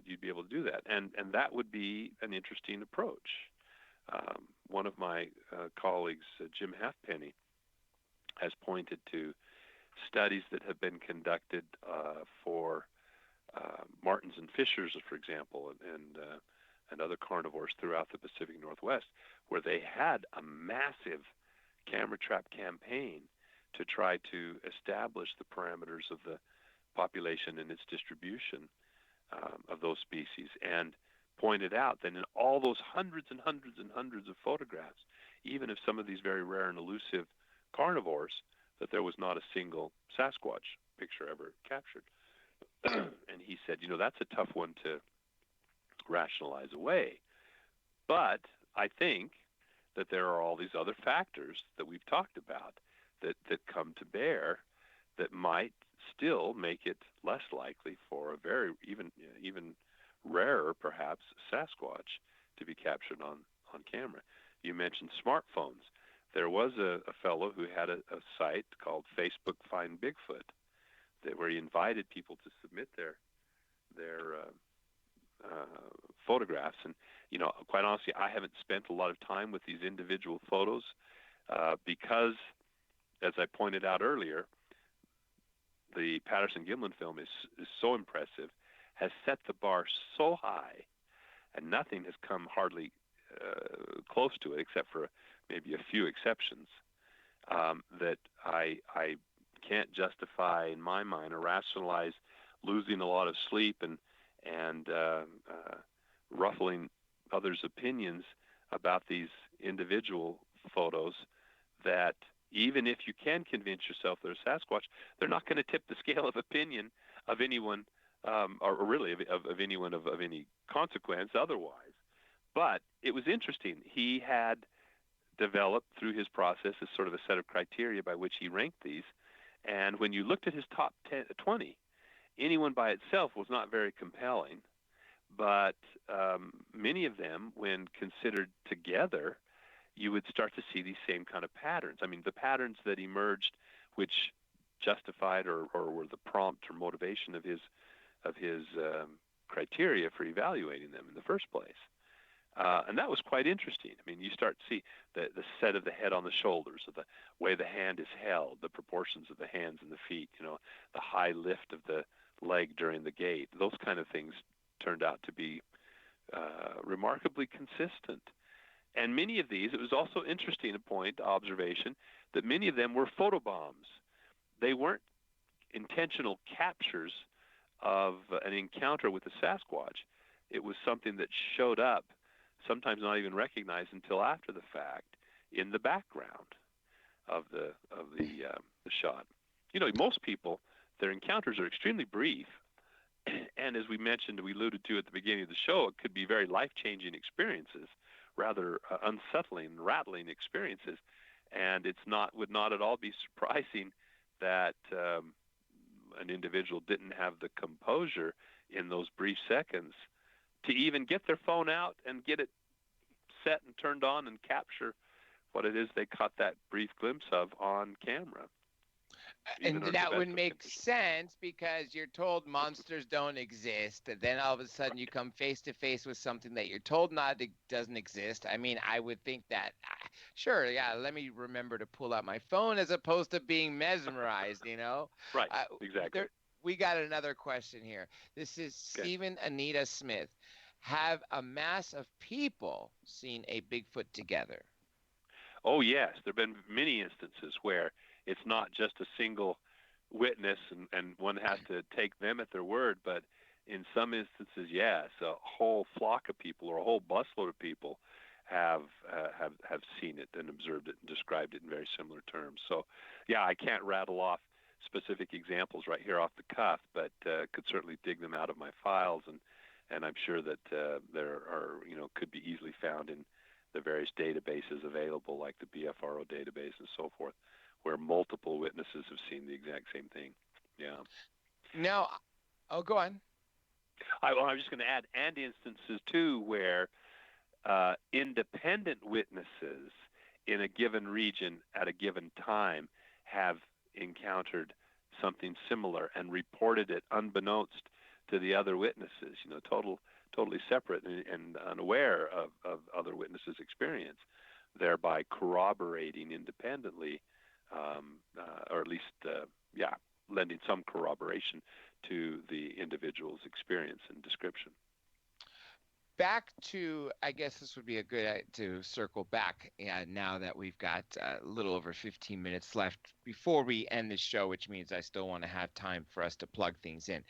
you'd be able to do that, and that would be an interesting approach. One of my colleagues, Jim Halfpenny, has pointed to studies that have been conducted for martens and fishers, for example, and other carnivores throughout the Pacific Northwest, where they had a massive camera trap campaign to try to establish the parameters of the population and its distribution of those species, and pointed out that in all those hundreds and hundreds and hundreds of photographs, even of some of these very rare and elusive carnivores, that there was not a single Sasquatch picture ever captured. And he said, that's a tough one to rationalize away. But I think that there are all these other factors that we've talked about that come to bear that might still make it less likely for a very even rarer, perhaps, Sasquatch to be captured on camera. You mentioned smartphones. There was a fellow who had a site called Facebook Find Bigfoot, where he invited people to submit their photographs. And quite honestly, I haven't spent a lot of time with these individual photos because, as I pointed out earlier, the Patterson-Gimlin film is so impressive, has set the bar so high, and nothing has come hardly close to it, except for maybe a few exceptions, that I can't justify in my mind or rationalize losing a lot of sleep and ruffling others' opinions about these individual photos, that even if you can convince yourself they're Sasquatch, they're not going to tip the scale of opinion of anyone, or really of anyone of any consequence otherwise. But it was interesting. He had developed through his process as sort of a set of criteria by which he ranked these. And when you looked at his top 20, anyone by itself was not very compelling. But many of them, when considered together, you would start to see these same kind of patterns. I mean, the patterns that emerged, which justified or were the prompt or motivation of his criteria for evaluating them in the first place. And that was quite interesting. I mean, you start to see the set of the head on the shoulders, of the way the hand is held, the proportions of the hands and the feet, the high lift of the leg during the gait. Those kind of things turned out to be remarkably consistent. And many of these, it was also interesting observation, that many of them were photobombs. They weren't intentional captures of an encounter with the Sasquatch. It was something that showed up, sometimes not even recognized until after the fact, in the background of the shot. Most people, their encounters are extremely brief, and as we mentioned, we alluded to at the beginning of the show, it could be very life-changing experiences, rather unsettling, rattling experiences, and would not at all be surprising that an individual didn't have the composure in those brief seconds to even get their phone out and get it set and turned on and capture what it is they caught that brief glimpse of on camera. And that would make sense because you're told monsters don't exist, and then all of a sudden you come face to face with something that you're told doesn't exist. I mean, I would think that, sure, yeah, let me remember to pull out my phone as opposed to being mesmerized, Right, exactly. We got another question here. This is Stephen Anita Smith. Have a mass of people seen a Bigfoot together? Oh, yes. There have been many instances where it's not just a single witness and one has to take them at their word, but in some instances, yes, a whole flock of people or a whole busload of people have seen it and observed it and described it in very similar terms. So, yeah, I can't rattle off specific examples right here off the cuff, but could certainly dig them out of my files, and I'm sure that there are, could be easily found in the various databases available, like the BFRO database and so forth, where multiple witnesses have seen the exact same thing. Yeah. Now, go on. I was just going to add, and instances too where independent witnesses in a given region at a given time have encountered something similar and reported it unbeknownst to the other witnesses, totally separate and unaware of other witnesses' experience, thereby corroborating independently, or at least, lending some corroboration to the individual's experience and description. Back to, I guess this would be a good to circle back now that we've got a little over 15 minutes left before we end the show, which means I still want to have time for us to plug things in.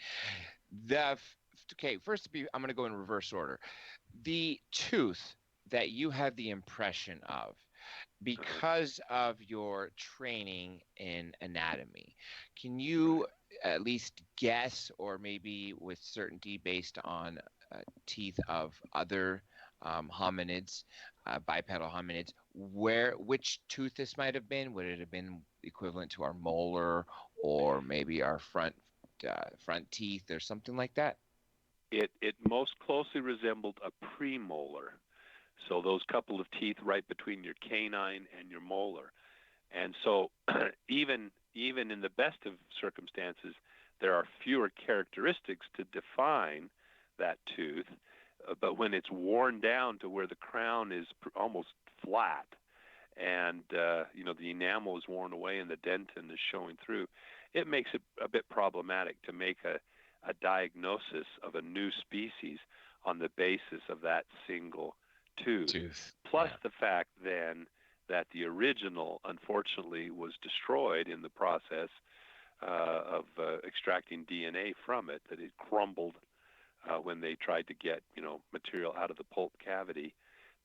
First, I'm going to go in reverse order. The tooth that you have the impression of, because of your training in anatomy, can you at least guess, or maybe with certainty based on teeth of other hominids, bipedal hominids, which tooth this might have been? Would it have been equivalent to our molar, or maybe our front teeth, or something like that? It most closely resembled a premolar. So those couple of teeth right between your canine and your molar. And so even in the best of circumstances, there are fewer characteristics to define that tooth. But when it's worn down to where the crown is almost flat and, the enamel is worn away and the dentin is showing through, it makes it a bit problematic to make a diagnosis of a new species on the basis of that single tooth. Plus the fact then that the original, unfortunately, was destroyed in the process of extracting DNA from it, that it crumbled when they tried to get, material out of the pulp cavity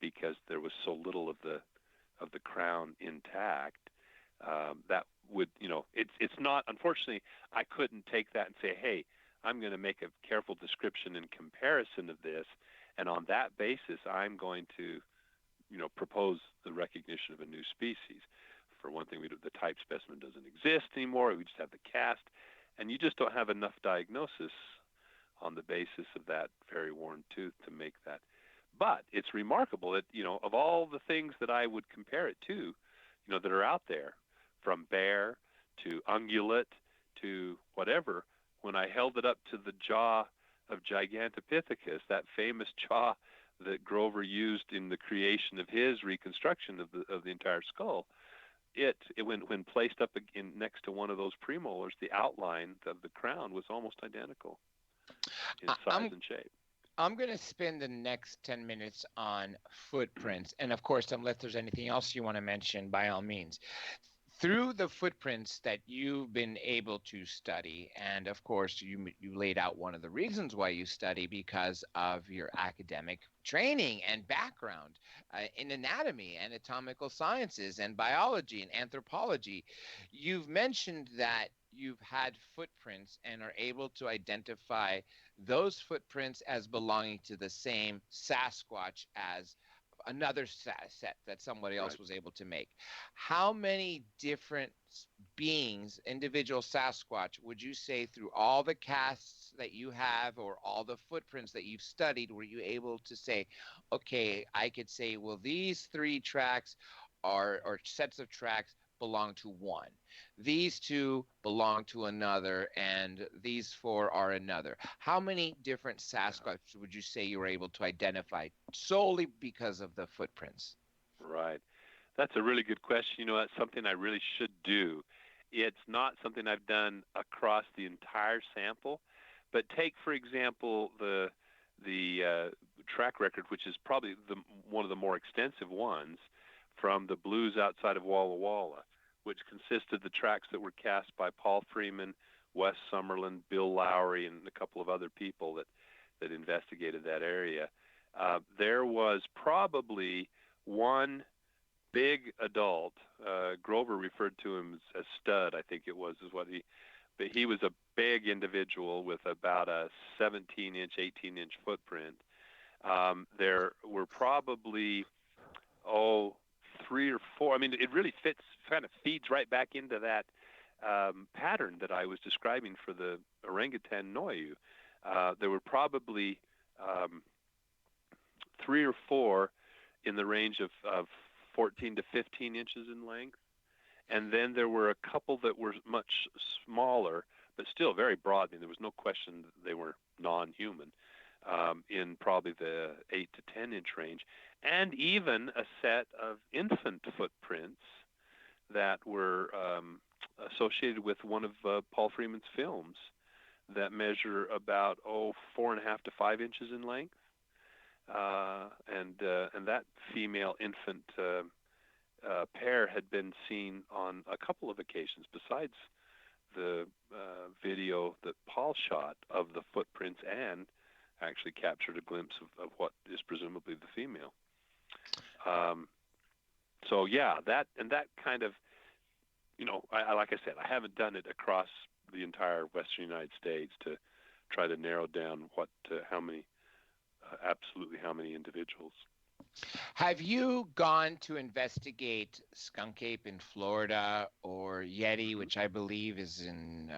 because there was so little of the crown intact. That would, it's not, unfortunately, I couldn't take that and say, hey, I'm going to make a careful description and comparison of this, and on that basis, I'm going to, propose the recognition of a new species. For one thing, the type specimen doesn't exist anymore. We just have the cast, and you just don't have enough diagnosis on the basis of that very worn tooth to make that. But it's remarkable that, of all the things that I would compare it to, that are out there, from bear to ungulate to whatever, when I held it up to the jaw of Gigantopithecus, that famous jaw that Grover used in the creation of his reconstruction of the entire skull, it when placed up next to one of those premolars, the outline of the crown was almost identical in size and shape. I'm going to spend the next 10 minutes on footprints, and of course, unless there's anything else you want to mention, by all means. Through the footprints that you've been able to study, and of course you laid out one of the reasons why you study because of your academic training and background in anatomy, anatomical sciences, and biology and anthropology. You've mentioned that you've had footprints and are able to identify those footprints as belonging to the same Sasquatch as another set that somebody else was able to make. How many different beings, individual Sasquatch, would you say through all the casts that you have or all the footprints that you've studied, were you able to say, okay, I could say, well, these 3 tracks or sets of tracks belong to one. These 2 belong to another, and these 4 are another. How many different Sasquatch would you say you were able to identify solely because of the footprints? Right. That's a really good question. That's something I really should do. It's not something I've done across the entire sample, but take, for example, the track record, which is probably one of the more extensive ones, from the blues outside of Walla Walla, which consisted of the tracks that were cast by Paul Freeman, Wes Summerlin, Bill Lowry, and a couple of other people that investigated that area. There was probably one big adult. Grover referred to him as Stud, I think it was, but he was a big individual with about a 17-inch, 18-inch footprint. There were probably, 3 or 4. I mean, it really kind of feeds right back into that pattern that I was describing for the orangutan Noyu. There were probably 3 or 4 in the range of 14 to 15 inches in length. And then there were a couple that were much smaller, but still very broad. I mean, there was no question that they were non-human, in probably the 8 to 10-inch range. And even a set of infant footprints that were associated with one of Paul Freeman's films that measure about 4.5 to 5 inches in length, and that female infant pair had been seen on a couple of occasions besides the video that Paul shot of the footprints, and actually captured a glimpse of what is presumably the female. So yeah, that kind of, like I said, I haven't done it across the entire Western United States to try to narrow down how many individuals. Have you gone to investigate skunk ape in Florida or Yeti, which I believe is in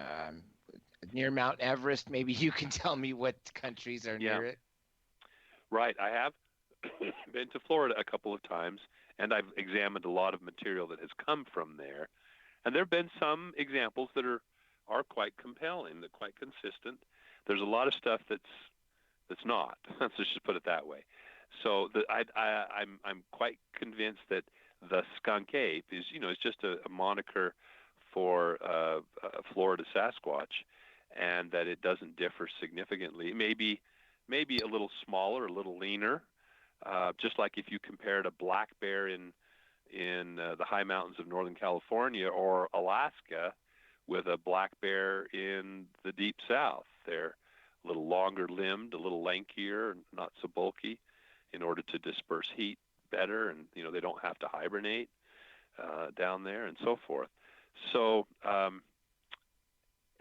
near Mount Everest? Maybe you can tell me what countries are near it. Right, I have been to Florida a couple of times, and I've examined a lot of material that has come from there. And there have been some examples that are quite compelling, that quite consistent. There's a lot of stuff that's not. Let's just put it that way. So I'm quite convinced that the skunk ape is, it's just a moniker for Florida Sasquatch, and that it doesn't differ significantly. Maybe a little smaller, a little leaner, just like if you compared a black bear in the high mountains of Northern California or Alaska with a black bear in the deep south. They're a little longer limbed, a little lankier, not so bulky, in order to disperse heat better, and they don't have to hibernate down there, and so forth. So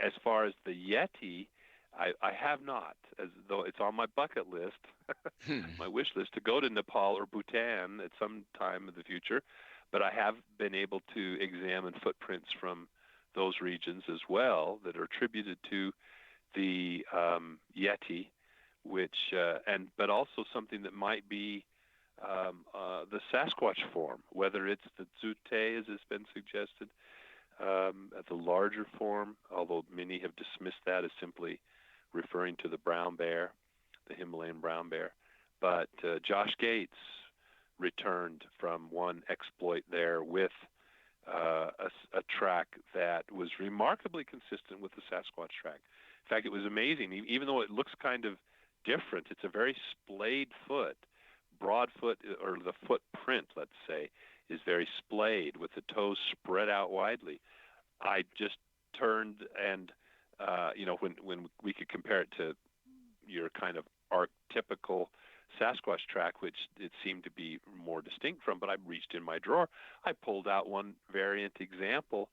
as far as the Yeti, I have not, as though it's on my bucket list, my wish list, to go to Nepal or Bhutan at some time in the future, but I have been able to examine footprints from those regions as well that are attributed to the Yeti, which but also something that might be the Sasquatch form, whether it's the Zute, as has been suggested, at the larger form, although many have dismissed that as simply referring to the brown bear, the Himalayan brown bear. But Josh Gates returned from one exploit there with a track that was remarkably consistent with the Sasquatch track. In fact, it was amazing. Even though it looks kind of different, it's a very splayed foot. Broad foot, or the footprint, let's say, is very splayed with the toes spread out widely. I just turned and, when we could compare it to your kind of archetypical Sasquatch track, which it seemed to be more distinct from, but I reached in my drawer. I pulled out one variant example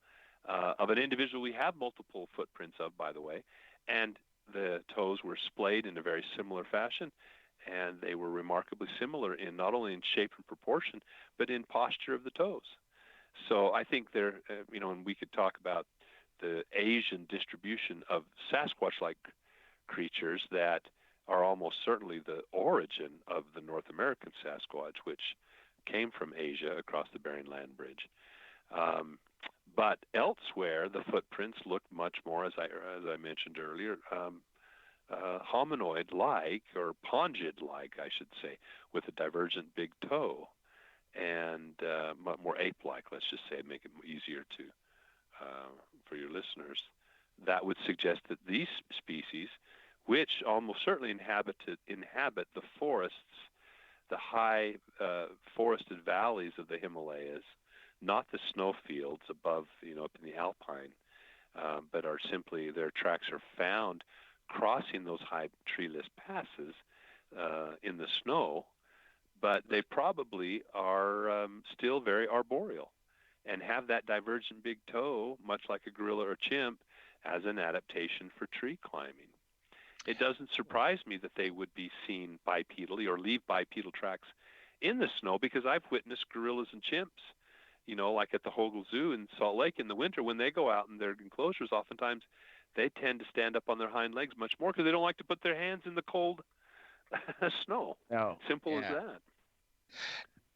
of an individual we have multiple footprints of, by the way, and the toes were splayed in a very similar fashion, and they were remarkably similar in not only in shape and proportion, but in posture of the toes. So I think there, and we could talk about the Asian distribution of Sasquatch-like creatures that are almost certainly the origin of the North American Sasquatch, which came from Asia across the Bering Land Bridge. But elsewhere, the footprints look much more, as I mentioned earlier, hominoid-like, or pongid-like, I should say, with a divergent big toe, and more ape-like, let's just say, make it easier to for your listeners. That would suggest that these species, which almost certainly inhabit the forests, the high forested valleys of the Himalayas, not the snowfields above, up in the Alpine, but are simply, their tracks are found crossing those high treeless passes in the snow, but they probably are still very arboreal and have that divergent big toe, much like a gorilla or chimp, as an adaptation for tree climbing. It doesn't surprise me that they would be seen bipedally or leave bipedal tracks in the snow, because I've witnessed gorillas and chimps, like at the Hogle Zoo in Salt Lake in the winter, when they go out in their enclosures, oftentimes they tend to stand up on their hind legs much more because they don't like to put their hands in the cold snow. No. Simple as that.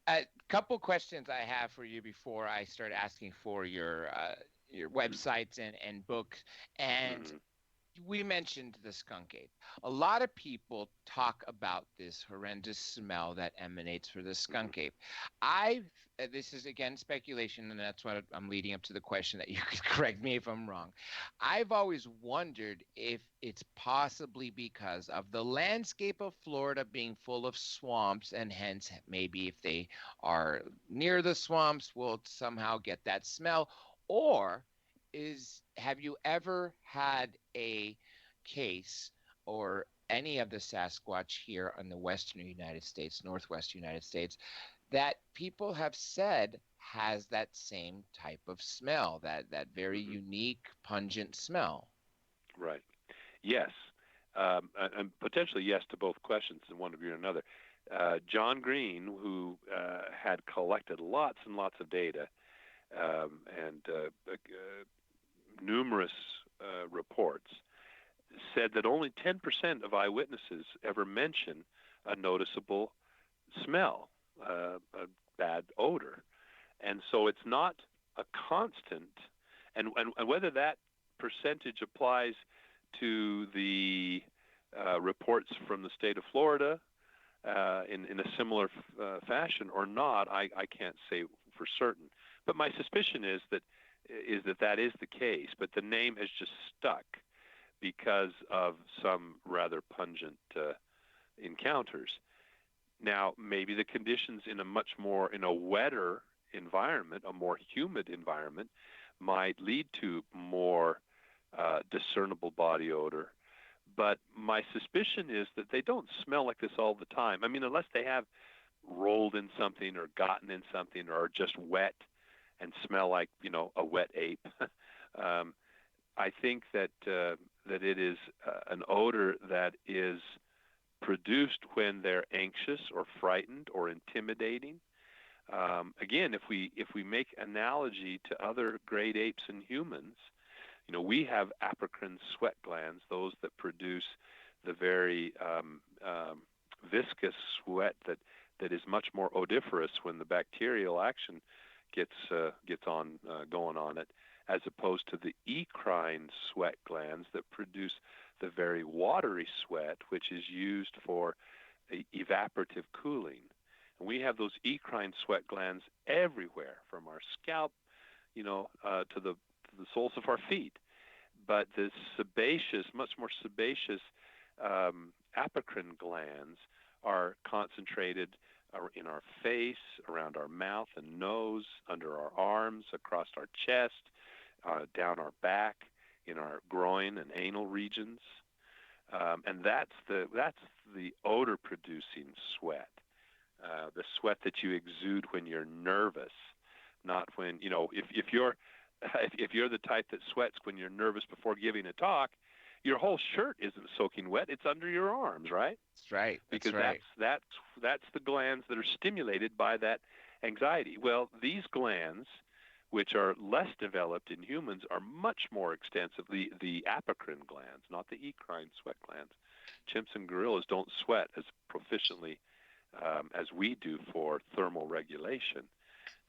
A couple questions I have for you before I start asking for your websites and books. And we mentioned the skunk ape. A lot of people talk about this horrendous smell that emanates from the skunk ape. This is again speculation, and that's what I'm leading up to the question that you could correct me if I'm wrong. I've always wondered if it's possibly because of the landscape of Florida being full of swamps, and hence maybe if they are near the swamps, we'll somehow get that smell. Or have you ever had a case or any of the Sasquatch here in the western United States, northwest United States, that people have said has that same type of smell, that very unique, pungent smell? Right. Yes. And potentially yes to both questions in one degree or another. John Green, who had collected lots and lots of data and numerous reports, said that only 10% of eyewitnesses ever mention a noticeable smell, a bad odor. And so it's not a constant. And whether that percentage applies to the reports from the state of Florida in a similar fashion or not, I can't say for certain. But my suspicion is that is that is the case, but the name has just stuck because of some rather pungent encounters. Now, maybe the conditions in a wetter environment, a more humid environment, might lead to more discernible body odor. But my suspicion is that they don't smell like this all the time. I mean, unless they have rolled in something or gotten in something or are just wet and smell like, a wet ape. I think that it is an odor that is produced when they're anxious or frightened or intimidating. Again, if we make analogy to other great apes and humans, we have apocrine sweat glands, those that produce the very viscous sweat that is much more odoriferous when the bacterial action gets going on it, as opposed to the eccrine sweat glands that produce the very watery sweat, which is used for evaporative cooling. And we have those eccrine sweat glands everywhere, from our scalp, to the soles of our feet. But the sebaceous, much more sebaceous apocrine glands are concentrated in our face, around our mouth and nose, under our arms, across our chest, down our back, in our groin and anal regions. And that's the odor-producing sweat, the sweat that you exude when you're nervous, not when, if you're the type that sweats when you're nervous before giving a talk, your whole shirt isn't soaking wet. It's under your arms, right? That's right. Because right. that's the glands that are stimulated by that anxiety. Well, these glands, which are less developed in humans, are much more extensive. The apocrine glands, not the eccrine sweat glands. Chimps and gorillas don't sweat as proficiently as we do for thermal regulation.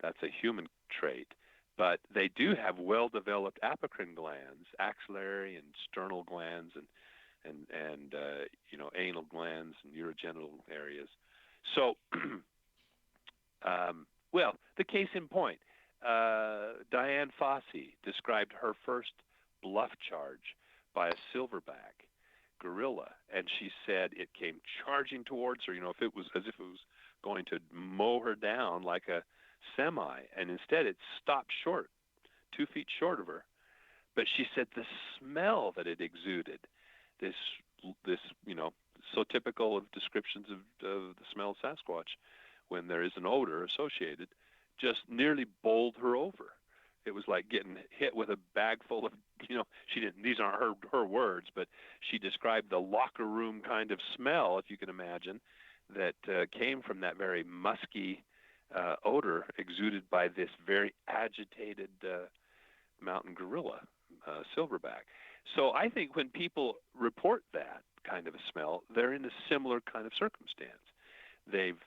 That's a human trait. But they do have well-developed apocrine glands, axillary and sternal glands, and anal glands and urogenital areas. So, the case in point, Diane Fossey described her first bluff charge by a silverback gorilla, and she said it came charging towards her, if it was as if it was going to mow her down like a semi, and instead it stopped short, 2 feet short of her. But she said the smell that it exuded, this so typical of descriptions of the smell of Sasquatch, when there is an odor associated, just nearly bowled her over. It was like getting hit with a bag full of, she didn't, these aren't her words, but she described the locker room kind of smell, if you can imagine, that came from that very musky odor exuded by this very agitated mountain gorilla, silverback. So I think when people report that kind of a smell, they're in a similar kind of circumstance. They've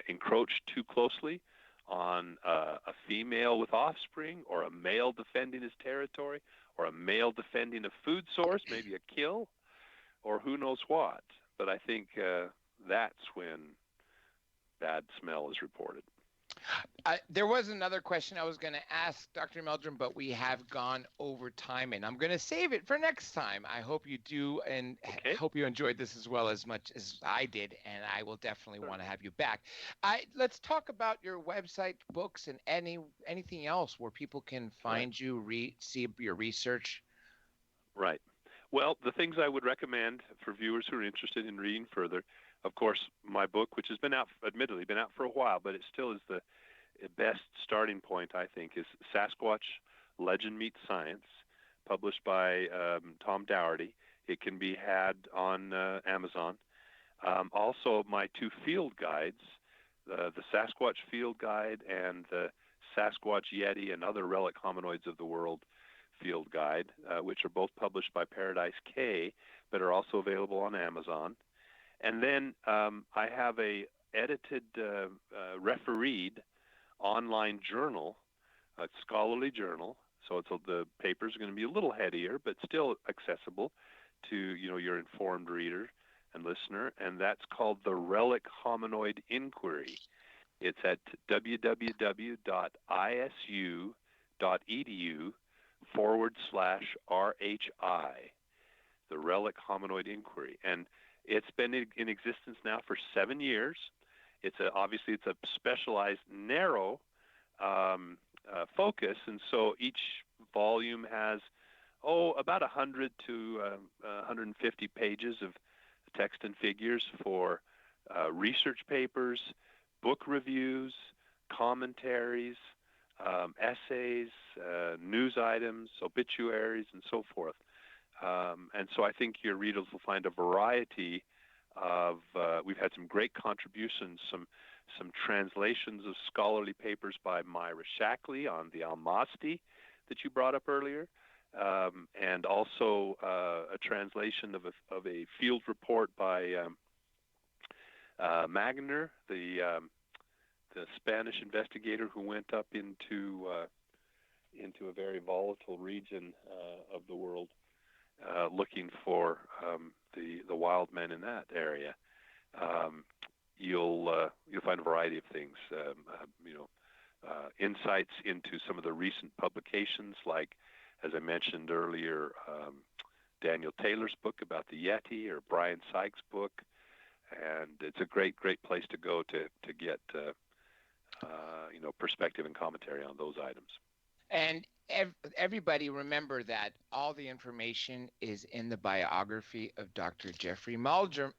encroached too closely on a female with offspring, or a male defending his territory, or a male defending a food source, maybe a kill, or who knows what. But I think that's when bad smell is reported. There was another question I was going to ask Dr. Meldrum, but we have gone over time, and I'm going to save it for next time. I hope you do, and hope you enjoyed this as well as much as I did, and I will definitely want to have you back. Let's talk about your website, books, and anything else where people can find you, see your research. Right. Well, the things I would recommend for viewers who are interested in reading further, of course, my book, which has admittedly been out for a while, but it still is the best starting point, I think, is Sasquatch Legend Meets Science, published by Tom Dougherty. It can be had on Amazon. Also, my 2 field guides, the Sasquatch Field Guide and the Sasquatch, Yeti, and Other Relic Hominoids of the World Field Guide, which are both published by Paradise K, but are also available on Amazon. And then I have a edited, refereed online journal, a scholarly journal. So the papers are going to be a little headier, but still accessible to your informed reader and listener. And that's called the Relic Hominoid Inquiry. It's at www.isucc.org. stanford.edu/RHI, the Relic Hominoid Inquiry. And it's been in existence now for 7 years. Obviously it's a specialized, narrow focus, and so each volume has about 100 to 150 pages of text and figures for research papers, book reviews, commentaries, essays, news items, obituaries, and so forth. And so I think your readers will find a variety of, we've had some great contributions, some translations of scholarly papers by Myra Shackley on the Almasti that you brought up earlier, and also a translation of a field report by Magner, the Spanish investigator who went up into a very volatile region of the world, looking for the wild men in that area. You'll find a variety of things, insights into some of the recent publications, like, as I mentioned earlier, Daniel Taylor's book about the Yeti, or Brian Sykes' book, and it's a great place to go to get perspective and commentary on those items. And everybody remember that all the information is in the biography of Dr. Jeffrey Meldrum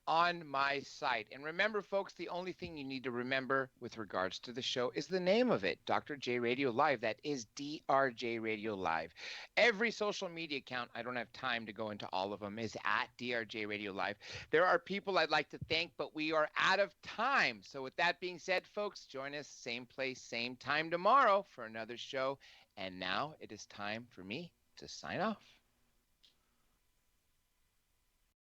on my site. And remember, folks, the only thing you need to remember with regards to the show is the name of it, Dr. J Radio Live. That is DRJ Radio Live. Every social media account, I don't have time to go into all of them, is at DRJ Radio Live. There are people I'd like to thank, but we are out of time. So with that being said, folks, join us same place, same time tomorrow for another show. And now it is time for me to sign off.